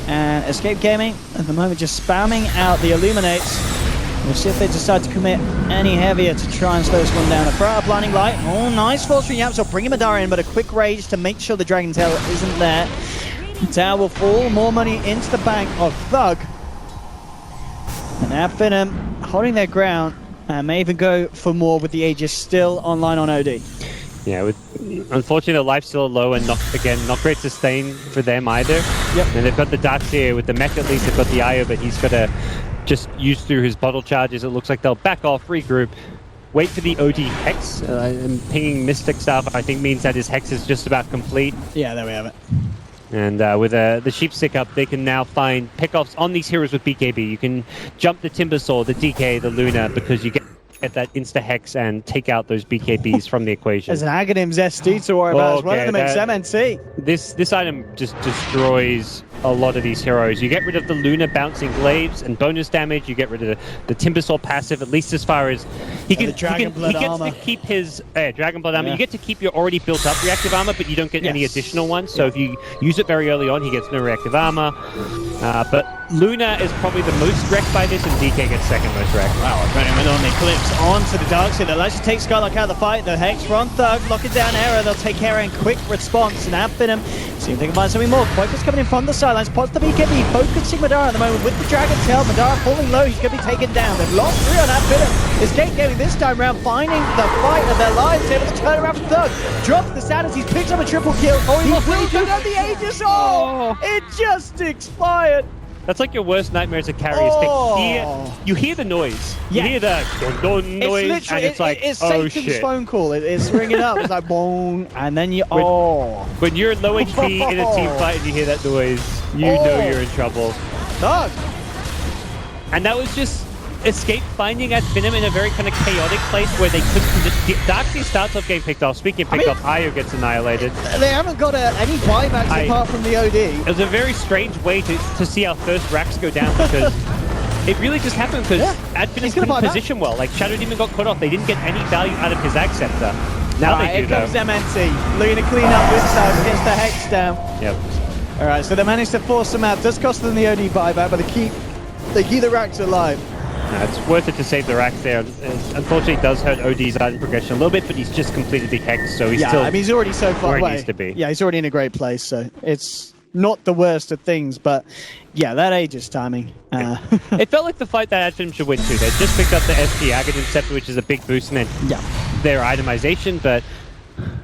And Escape Gaming, at the moment, just spamming out the Illuminates. We'll see if they decide to commit any heavier to try and slow this one down. A throw out blinding light. Oh, nice force from Yap. So bringing Madara in, but a quick rage to make sure the Dragon Tail isn't there. Tower will fall. More money into the bank of Thug. And Abfinum holding their ground and may even go for more with the Aegis still online on OD. Yeah, unfortunately the life's still low and not great sustain for them either. Yep. And they've got the Darkseer with the mech at least, they've got the IO, but he's got to just use through his bottle charges. It looks like they'll back off, regroup, wait for the OD Hex. And pinging Mystic stuff I think means that his Hex is just about complete. Yeah, there we have it. And with the Sheep Stick up, they can now find pickoffs on these heroes with BKB. You can jump the Timbersaw, the DK, the Luna, because you get that insta-hex and take out those BKBs from the equation. There's an Aghanims SD to worry about as well. That makes MNC. This item just destroys a lot of these heroes. You get rid of the Luna bouncing glaives and bonus damage. You get rid of the Timbersaw passive, at least as far as he gets to keep his Dragon Blood armor. Yeah. You get to keep your already built up reactive armor, but you don't get any additional ones. So if you use it very early on, he gets no reactive armor. But Luna is probably the most wrecked by this, and DK gets second most wrecked. Wow, running on the Eclipse onto the Darkseer. They'll actually take Skylark out of the fight. The Hex from Thug, locking down Error. They'll take Error in quick response. And Abfinum, see if they can find something more. Quaker's coming in from the sidelines, pots the BKB, focusing Madara at the moment with the Dragon Tail. Madara falling low, he's going to be taken down. They've lost 3 on Abfinum. Escape Gaming this time around, finding the fight of their lives, able to turn around for Thug. Drops the Sanities, picks up a triple kill. Oh, he will go down the Aegis. Oh, it just expired. That's like your worst nightmare as a carry is you hear the noise. You hear the dun noise, and it's like, it's oh Satan's shit. phone call. It's ringing up. It's like boom, and then you When you're low HP in a team fight and you hear that noise, you know you're in trouble. Thug. And that was just Escape finding Abfinum in a very kind of chaotic place where they couldn't just get... Darkseer starts off getting picked off. Speaking of picked off, Io gets annihilated. They haven't got any buybacks apart from the OD. It was a very strange way to see our first racks go down because it really just happened because Abfinum couldn't position well. Like Shadow Demon got cut off. They didn't get any value out of his Ag Scepter. Now they do, here comes MNT. Looking to clean up this time, gets the Hex down. Yep. Alright, so they managed to force them out. Does cost them the OD buyback, but they keep the racks alive. It's worth it to save the rack there. Unfortunately, it does hurt OD's item progression a little bit, but he's just completed the Hex, so he's still... I mean, he's already so far away. Where he needs to be. Yeah, he's already in a great place, so it's not the worst of things, but yeah, that Aegis timing. It felt like the fight that Abfinum should win too. They just picked up the ST Aghanims Scepter, which is a big boost in their itemization, but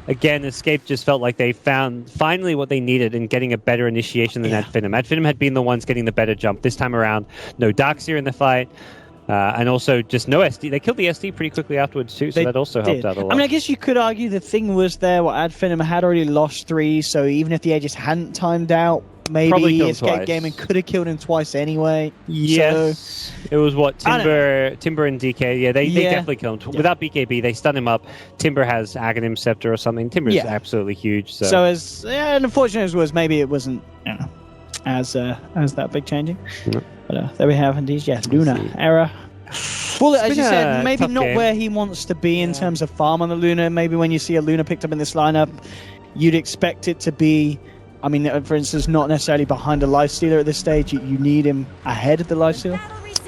again, Escape just felt like they found finally what they needed in getting a better initiation than Abfinum. Abfinum had been the ones getting the better jump. This time around, no Darkseer in the fight. And also just no SD. They killed the SD pretty quickly afterwards too, so that also helped out a lot. I mean, I guess you could argue the thing was there, Adfinum had already lost 3, so even if the Aegis hadn't timed out, maybe Escape Gaming could have killed him twice anyway. Yes. So, it was what? Timber and DK. Yeah, they definitely killed him. Without BKB, they stun him up. Timber has Aghanim Scepter or something. Timber is absolutely huge. So as unfortunate as it was, maybe it wasn't as that big changing. No. But there we have indeed, Luna, Error. Well, as you said, maybe not where he wants to be in terms of farm on the Luna. Maybe when you see a Luna picked up in this lineup, you'd expect it to be, I mean, for instance, not necessarily behind a Lifestealer at this stage. You need him ahead of the Lifestealer.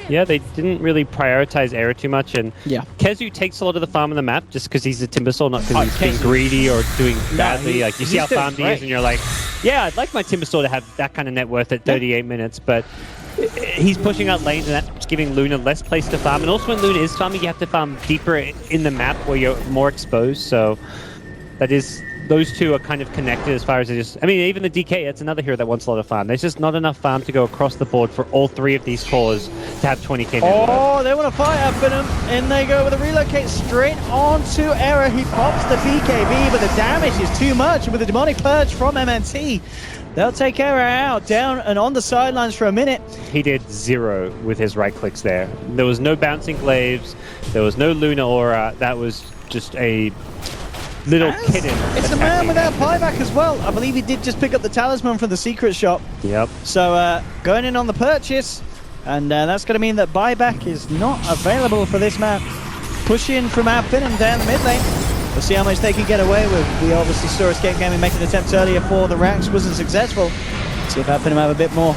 Yeah, they didn't really prioritize Error too much, and Kezu takes a lot of the farm on the map just because he's a Timbersaw, not because he's being greedy or doing badly. Like you see how farmed he is, and you're like, yeah, I'd like my Timbersaw to have that kind of net worth at 38 minutes, but he's pushing out lanes, and that's giving Luna less place to farm. And also when Luna is farming, you have to farm deeper in the map where you're more exposed. So that is, those two are kind of connected as far as it is. I mean, even the DK, that's another hero that wants a lot of farm. There's just not enough farm to go across the board for all 3 of these cores to have 20k net worth. Oh, they want to fight Abfinum, and they go with a relocate straight onto Error. He pops the BKB, but the damage is too much. And with the Demonic Purge from MNT, they'll take Error out, down and on the sidelines for a minute. He did 0 with his right clicks there. There was no bouncing glaives. There was no Luna Aura. That was just a little kitten. It's a man without buyback as well. I believe he did just pick up the talisman from the secret shop. Yep. So going in on the purchase, and that's going to mean that buyback is not available for this map. Push in from Abfinum down the mid lane. We'll see how much they can get away with. We obviously saw Escape Gaming make an attempt earlier for the racks, wasn't successful. See if Abfinum have a bit more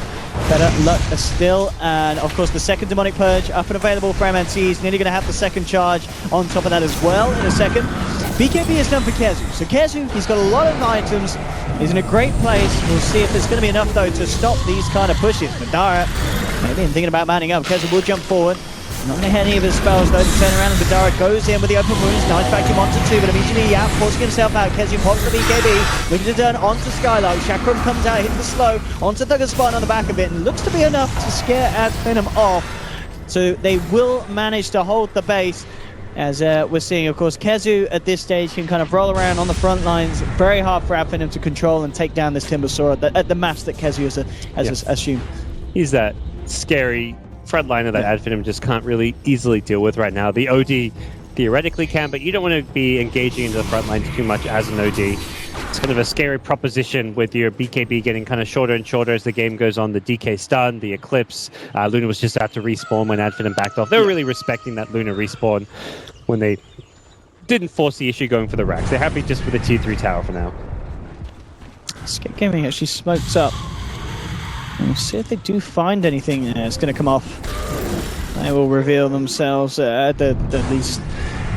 better luck still. And of course, the second Demonic Purge up and available for MNT. He's nearly going to have the second charge on top of that as well in a second. BKB is done for KheZu. So KheZu, he's got a lot of items. He's in a great place. We'll see if there's going to be enough, though, to stop these kind of pushes. Madara, maybe thinking about mounting up. KheZu will jump forward. Not going to hit any of his spells, though, to turn around, and Madara goes in with the open wounds. Nice back to onto 2, but immediately Yap forcing himself out. KheZu pops the BKB, looking to turn onto Skylark. Chakram comes out, hits the slow, onto Thugger's Spine on the back of it, and looks to be enough to scare Ad Venom off. So they will manage to hold the base. As we're seeing, of course, KheZu at this stage can kind of roll around on the front lines. Very hard for Ad Venom to control and take down this Timbersaw at the mass that KheZu has assumed. He's that scary frontliner that Ad Venom just can't really easily deal with right now. The OD theoretically can, but you don't want to be engaging into the front lines too much as an OD. It's kind of a scary proposition with your BKB getting kind of shorter and shorter as the game goes on. The DK stun, the Eclipse. Luna was just out to respawn when Ad Venom backed off. They were really respecting that Luna respawn when they didn't force the issue going for the racks. They're happy just with the Tier 3 tower for now. Escape Gaming actually smokes up. We'll see if they do find anything. It's going to come off. They will reveal themselves at least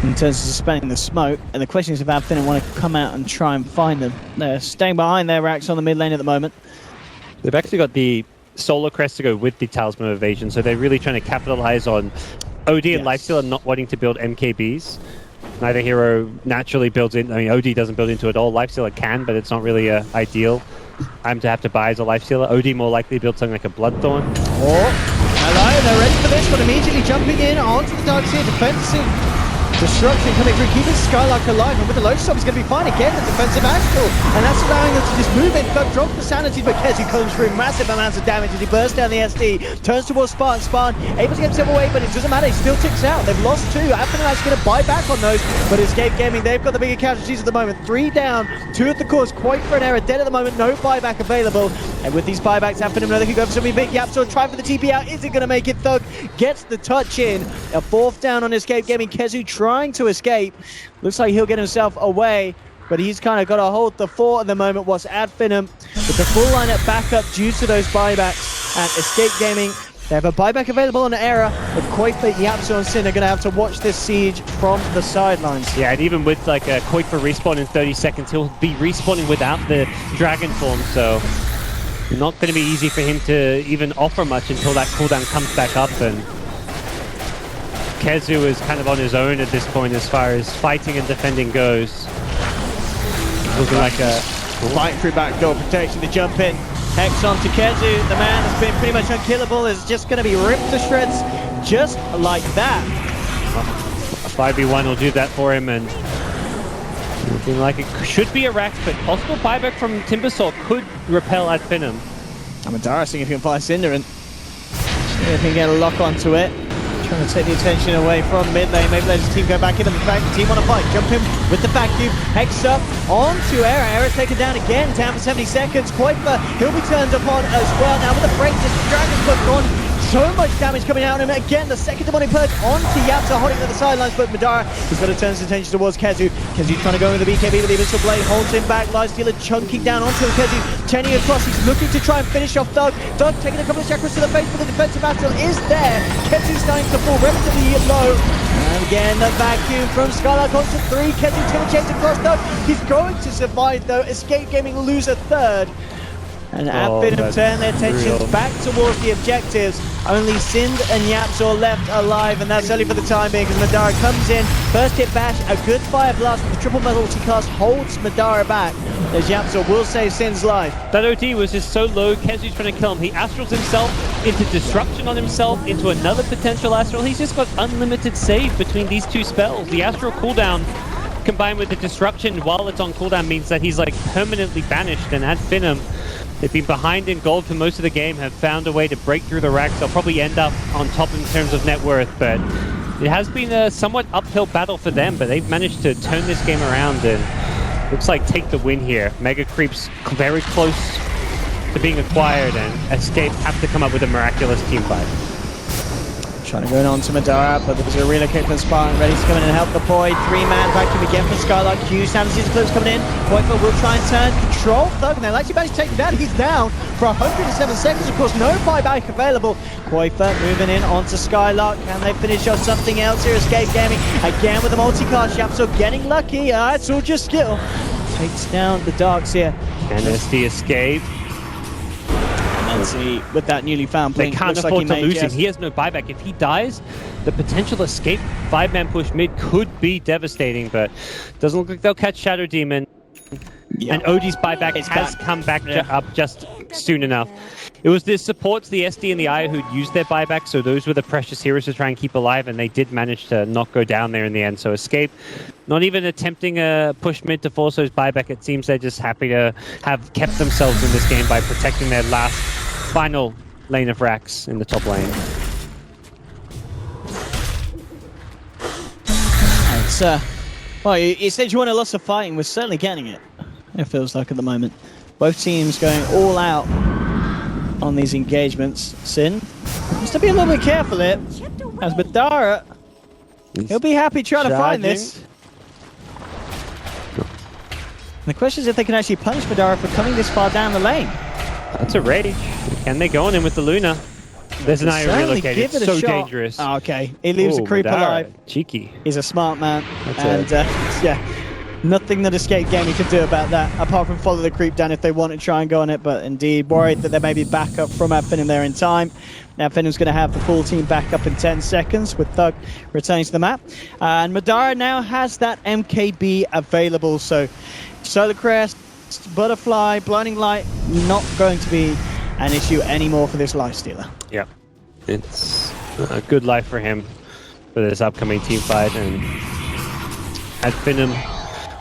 in terms of suspending the smoke. And the question is if Ad Venom want to come out and try and find them. They're staying behind their racks on the mid lane at the moment. They've actually got the Solar Crest to go with the Talisman of Evasion, so they're really trying to capitalize on OD and Lifestealer not wanting to build MKBs. Neither hero naturally builds in. I mean, OD doesn't build into it all. Lifestealer can, but it's not really ideal. I'm to have to buy as a Lifestealer. OD more likely build something like a Bloodthorn. Hello, they're ready for this one. Immediately jumping in onto the Dark Seer, defensive destruction coming through, keeping Skylark alive, and with the low stop he's going to be fine again, the defensive Astral, and that's allowing them to just move in. Thug drops the sanity, but KheZu comes through massive amounts of damage as he bursts down the SD, turns towards Spartan, able to get himself away, but it doesn't matter, he still ticks out. They've lost 2, Aftermath's going to buy back on those, but Escape Gaming, they've got the bigger casualties at the moment. 3 down, 2 at the cause, quite for an error, dead at the moment, no buyback available, and with these buybacks, Aftermath know they can go for something big. Yapzor try for the TP out, is it going to make it? Thug gets the touch in, a 4th down on Escape Gaming. KheZu trying to escape. Looks like he'll get himself away, but he's kind of got to hold the fort at the moment. Whilst Ad Venom with the full lineup back up due to those buybacks. And Escape Gaming, they have a buyback available on Era, but Koifa, Yapzor, and Sin are going to have to watch this siege from the sidelines. Yeah, and even with like a Koifa respawn in 30 seconds, he'll be respawning without the Dragon form, so not going to be easy for him to even offer much until that cooldown comes back up. And KheZu is kind of on his own at this point as far as fighting and defending goes. Looking like a light through backdoor protection to jump in. Hex onto KheZu, the man that's been pretty much unkillable is just going to be ripped to shreds just like that. A 5v1 will do that for him, and looking like it should be a rack, but possible buyback from Timbersaw could repel Ad Venom. Amadara seeing if he can fly Cinder and see if he can get a lock onto it. Trying to take the attention away from mid lane. Maybe let his team go back in, and the back team on a fight. Jump him with the vacuum. Hex up onto Era. Era's taken down again. Down for 70 seconds. Koifa, he'll be turned upon as well. Now with the break, just Dragon's Foot gone. So much damage coming out on him. Again, the second Demonic Purge onto Yapzor, holding at the sidelines, but Madara has got to turn his attention towards KheZu. KheZu trying to go in with the BKB, but the Abyssal Blade holds him back. Lifestealer chunking down onto KheZu, turning across. He's looking to try and finish off Thug. Thug taking a couple of chakras to the face, but the defensive Astral is there. KheZu starting to fall relatively low. And again, the vacuum from Skylark onto 3. KheZu's going to chase across Thug. He's going to survive, though. Escape Gaming lose a 3rd. And Ad Venom turn their attentions back towards the objectives. Only Sind and Yapzor left alive, and that's only for the time being because Madara comes in. First hit bash, a good fire blast, the triple multicast holds Madara back. As Yapzor will save Sind's life. That OD was just so low, KheZu's trying to kill him. He astrals himself into disruption on himself, into another potential astral. He's just got unlimited save between these 2 spells. The astral cooldown combined with the disruption while it's on cooldown means that he's like permanently banished, and Ad Venom, they've been behind in gold for most of the game, have found a way to break through the racks. They'll probably end up on top in terms of net worth, but it has been a somewhat uphill battle for them, but they've managed to turn this game around and looks like take the win here. Mega Creep's very close to being acquired, and Escape have to come up with a miraculous team fight. Trying to go on to Madara, but there's a relocate from Spartan ready to come in and help the boy. 3-man vacuum again from Skylark. Q stands his clips coming in. Boyford will try and turn control. Thug, and they'll actually manage to take him down. He's down for 107 seconds. Of course, no buyback available. Koifa moving in onto Skylark. Can they finish off something else here? Escape Gaming again with a multi-card shop. So getting lucky. It's all just skill. Takes down the Darks here. And SD escape. And see, with that newly found They blink, can't looks like afford to he lose may him. just- He has no buyback. If he dies, the potential escape 5-man push mid could be devastating, but doesn't look like they'll catch Shadow Demon. Yeah. And Odie's buyback It's has back. come back up just soon enough. It was the supports, the SD and the IO, who'd used their buyback, so those were the precious heroes to try and keep alive, and they did manage to not go down there in the end. So Escape, not even attempting a push mid to force those buyback. It seems they're just happy to have kept themselves in this game by protecting their last, final lane of racks in the top lane. It's, well, you said you wanted lots of fighting. We're certainly getting it, it feels like at the moment. Both teams going all out on these engagements. Sin has to be a little bit careful here. Chipped away. As Madara, he'll be happy trying to find this. And the question is if they can actually punish Madara for coming this far down the lane. That's a rage. Can they go on him with the Luna? There's an IO Certainly relocate. give It's it a so shot. dangerous. Oh, okay, he leaves the creep Madara, alive. Cheeky. He's a smart man. That's and yeah, nothing that Escape Gaming can do about that, apart from follow the creep down if they want to try and go on it. But indeed, worried that there may be backup from Adfinum there in time. Now Adfinum's going to have the full team back up in 10 seconds with Thug returning to the map. And Madara now has that MKB available. So Solar Crest, Butterfly, Blinding Light, not going to be an issue anymore for this Lifestealer. Yep. It's a good life for him for this upcoming team fight. And Adfinum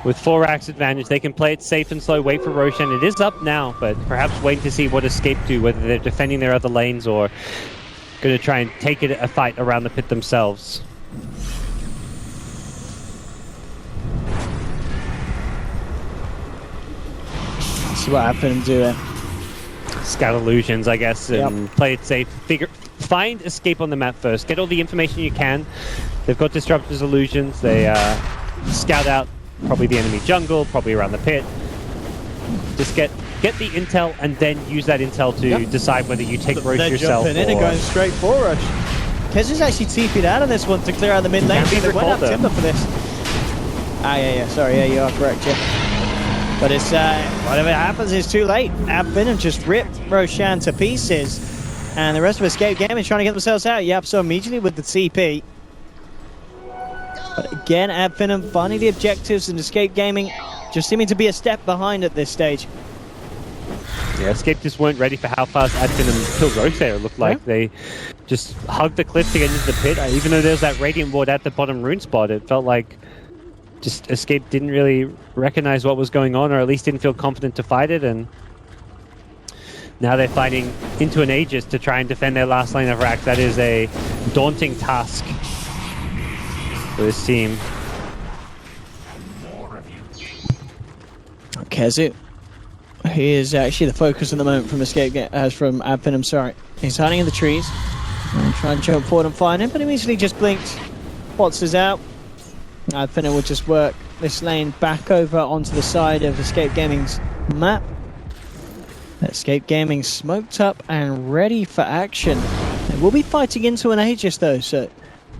with 4 racks advantage, they can play it safe and slow, wait for Roshan. It is up now, but perhaps waiting to see what Escape do, whether they're defending their other lanes or going to try and take it a fight around the pit themselves. See what Adfinum do there. Scout illusions, I guess, and play it safe. Find Escape on the map first. Get all the information you can. They've got Disruptor's illusions. They scout out probably the enemy jungle, probably around the pit. Just get the intel and then use that intel to decide whether you take Roche They're yourself. jumping in and going straight for Roche. Kezu's actually TP'd out of this one to clear out the mid lane. Can be They went up recalled, Timber for this. Yeah. Sorry, yeah, you are correct, yeah. But it's whatever happens is too late. Adfinum just ripped Roshan to pieces, and the rest of Escape Gaming trying to get themselves out. Yep, so immediately with the TP. But again, Adfinum finding the objectives, and Escape Gaming just seeming to be a step behind at this stage. Yeah, Escape just weren't ready for how fast Adfinum killed Roche there. It looked like they just hugged the cliff to get into the pit. Even though there was that Radiant Ward at the bottom rune spot, it felt like just Escape didn't really recognize what was going on, or at least didn't feel confident to fight it, and now they're fighting into an Aegis to try and defend their last lane of racks. That is a daunting task for this team. Kezu, he is actually the focus at the moment from from Adfinum, sorry. He's hiding in the trees. And trying to jump forward and find him, but he easily just blinks. Watts is out. Adfinum will just work this lane back over onto the side of Escape Gaming's map. Escape Gaming smoked up and ready for action. They will be fighting into an Aegis though, so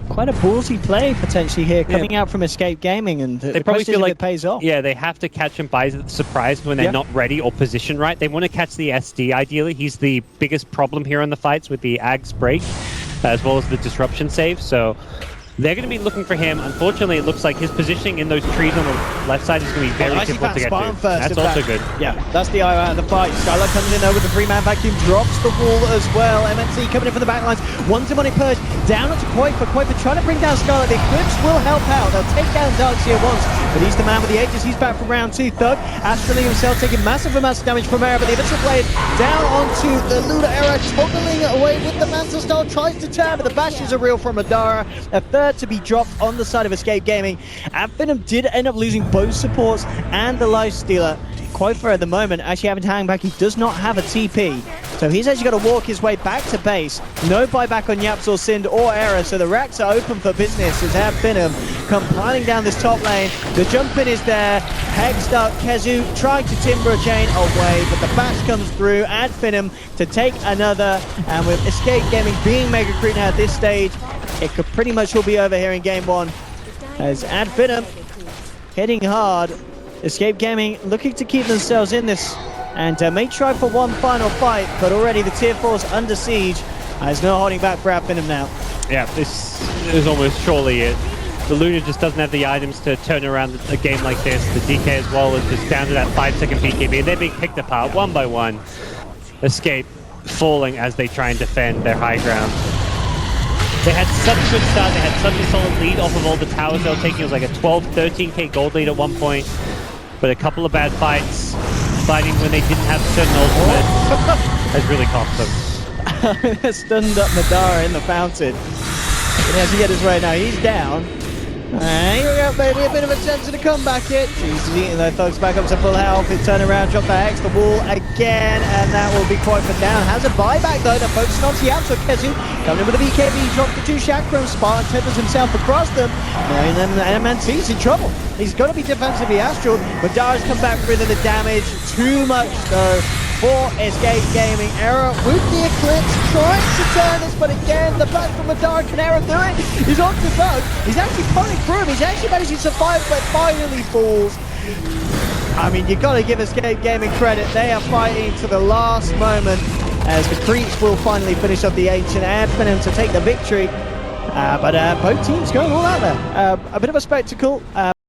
quite a ballsy play potentially here coming out from Escape Gaming, and They probably feel like it pays off. Yeah, they have to catch him by surprise when they're not ready or positioned right. They want to catch the SD ideally. He's the biggest problem here in the fights with the Ag's break, as well as the disruption save. So they're going to be looking for him. Unfortunately, it looks like his positioning in those trees on the left side is going to be very difficult to get to. That's also good. Yeah, that's the eye out of the fight. Skylar comes in there with the 3-man vacuum, drops the wall as well. MNC coming in from the backlines, one demonic purge, down onto Koifa. Koifa trying to bring down Skylar. The Eclipse will help out. They'll take down Darks here once, but he's the man with the Aegis. He's back from round 2. Thug, Astrally himself taking massive amounts of damage from Era, but the eventual blade down onto the Luna Era, toggling away with the Mantle Star, tries to turn, but the bashes are real from Madara. A third to be dropped on the side of Escape Gaming. Adfinum did end up losing both supports and the Lifestealer. Koifa at the moment actually having to hang back. He does not have a TP. So he's actually got to walk his way back to base. No buyback on Yaps or Sind or Error, so the racks are open for business as Adfinum compiling down this top lane. The jump in is there. Hexed up, Kezu trying to timber a chain away, but the bash comes through. Adfinum to take another, and with Escape Gaming being Mega Cretin at this stage, it could pretty much all be over here in game one. As Adfinum hitting hard, Escape Gaming looking to keep themselves in this and may try for one final fight, but already the tier 4's under siege. There's no holding back for Adfinum now. Yeah, this is almost surely it. The Luna just doesn't have the items to turn around a game like this. The DK as well is just down to that 5-second BKB, and they're being picked apart one by one. Escape falling as they try and defend their high ground. They had such a good start, they had such a solid lead off of all the towers they were taking. It was like a 12-13k gold lead at one point, but a couple of bad fights, fighting when they didn't have certain ultimate, has really cost them. Stunned up Madara in the fountain. He has to get his way now. He's down. And here we go, baby. A bit of a chance of the comeback here. He's eating those folks back up to full health. His turnaround, drop the Hex, the wall again, and that will be quite for down. Has a buyback though. They're focusing on Tiamso. Kezu coming in with a BKB, dropped the 2 chakrams. Spartan tethers himself across them. And then MNC's in trouble. He's got to be defensively astral. Madara's come back through the damage. Too much though for Escape Gaming. Error with the Eclipse, trying to turn this, but again, the back from Madara, can Error do it? He's on the bug. He's actually pulling through him. He's actually managed to survive, but finally falls. I mean, you've got to give Escape Gaming credit. They are fighting to the last moment as the creeps will finally finish off the Ancient Adfinum to take the victory. But both teams going all out there. A bit of a spectacle.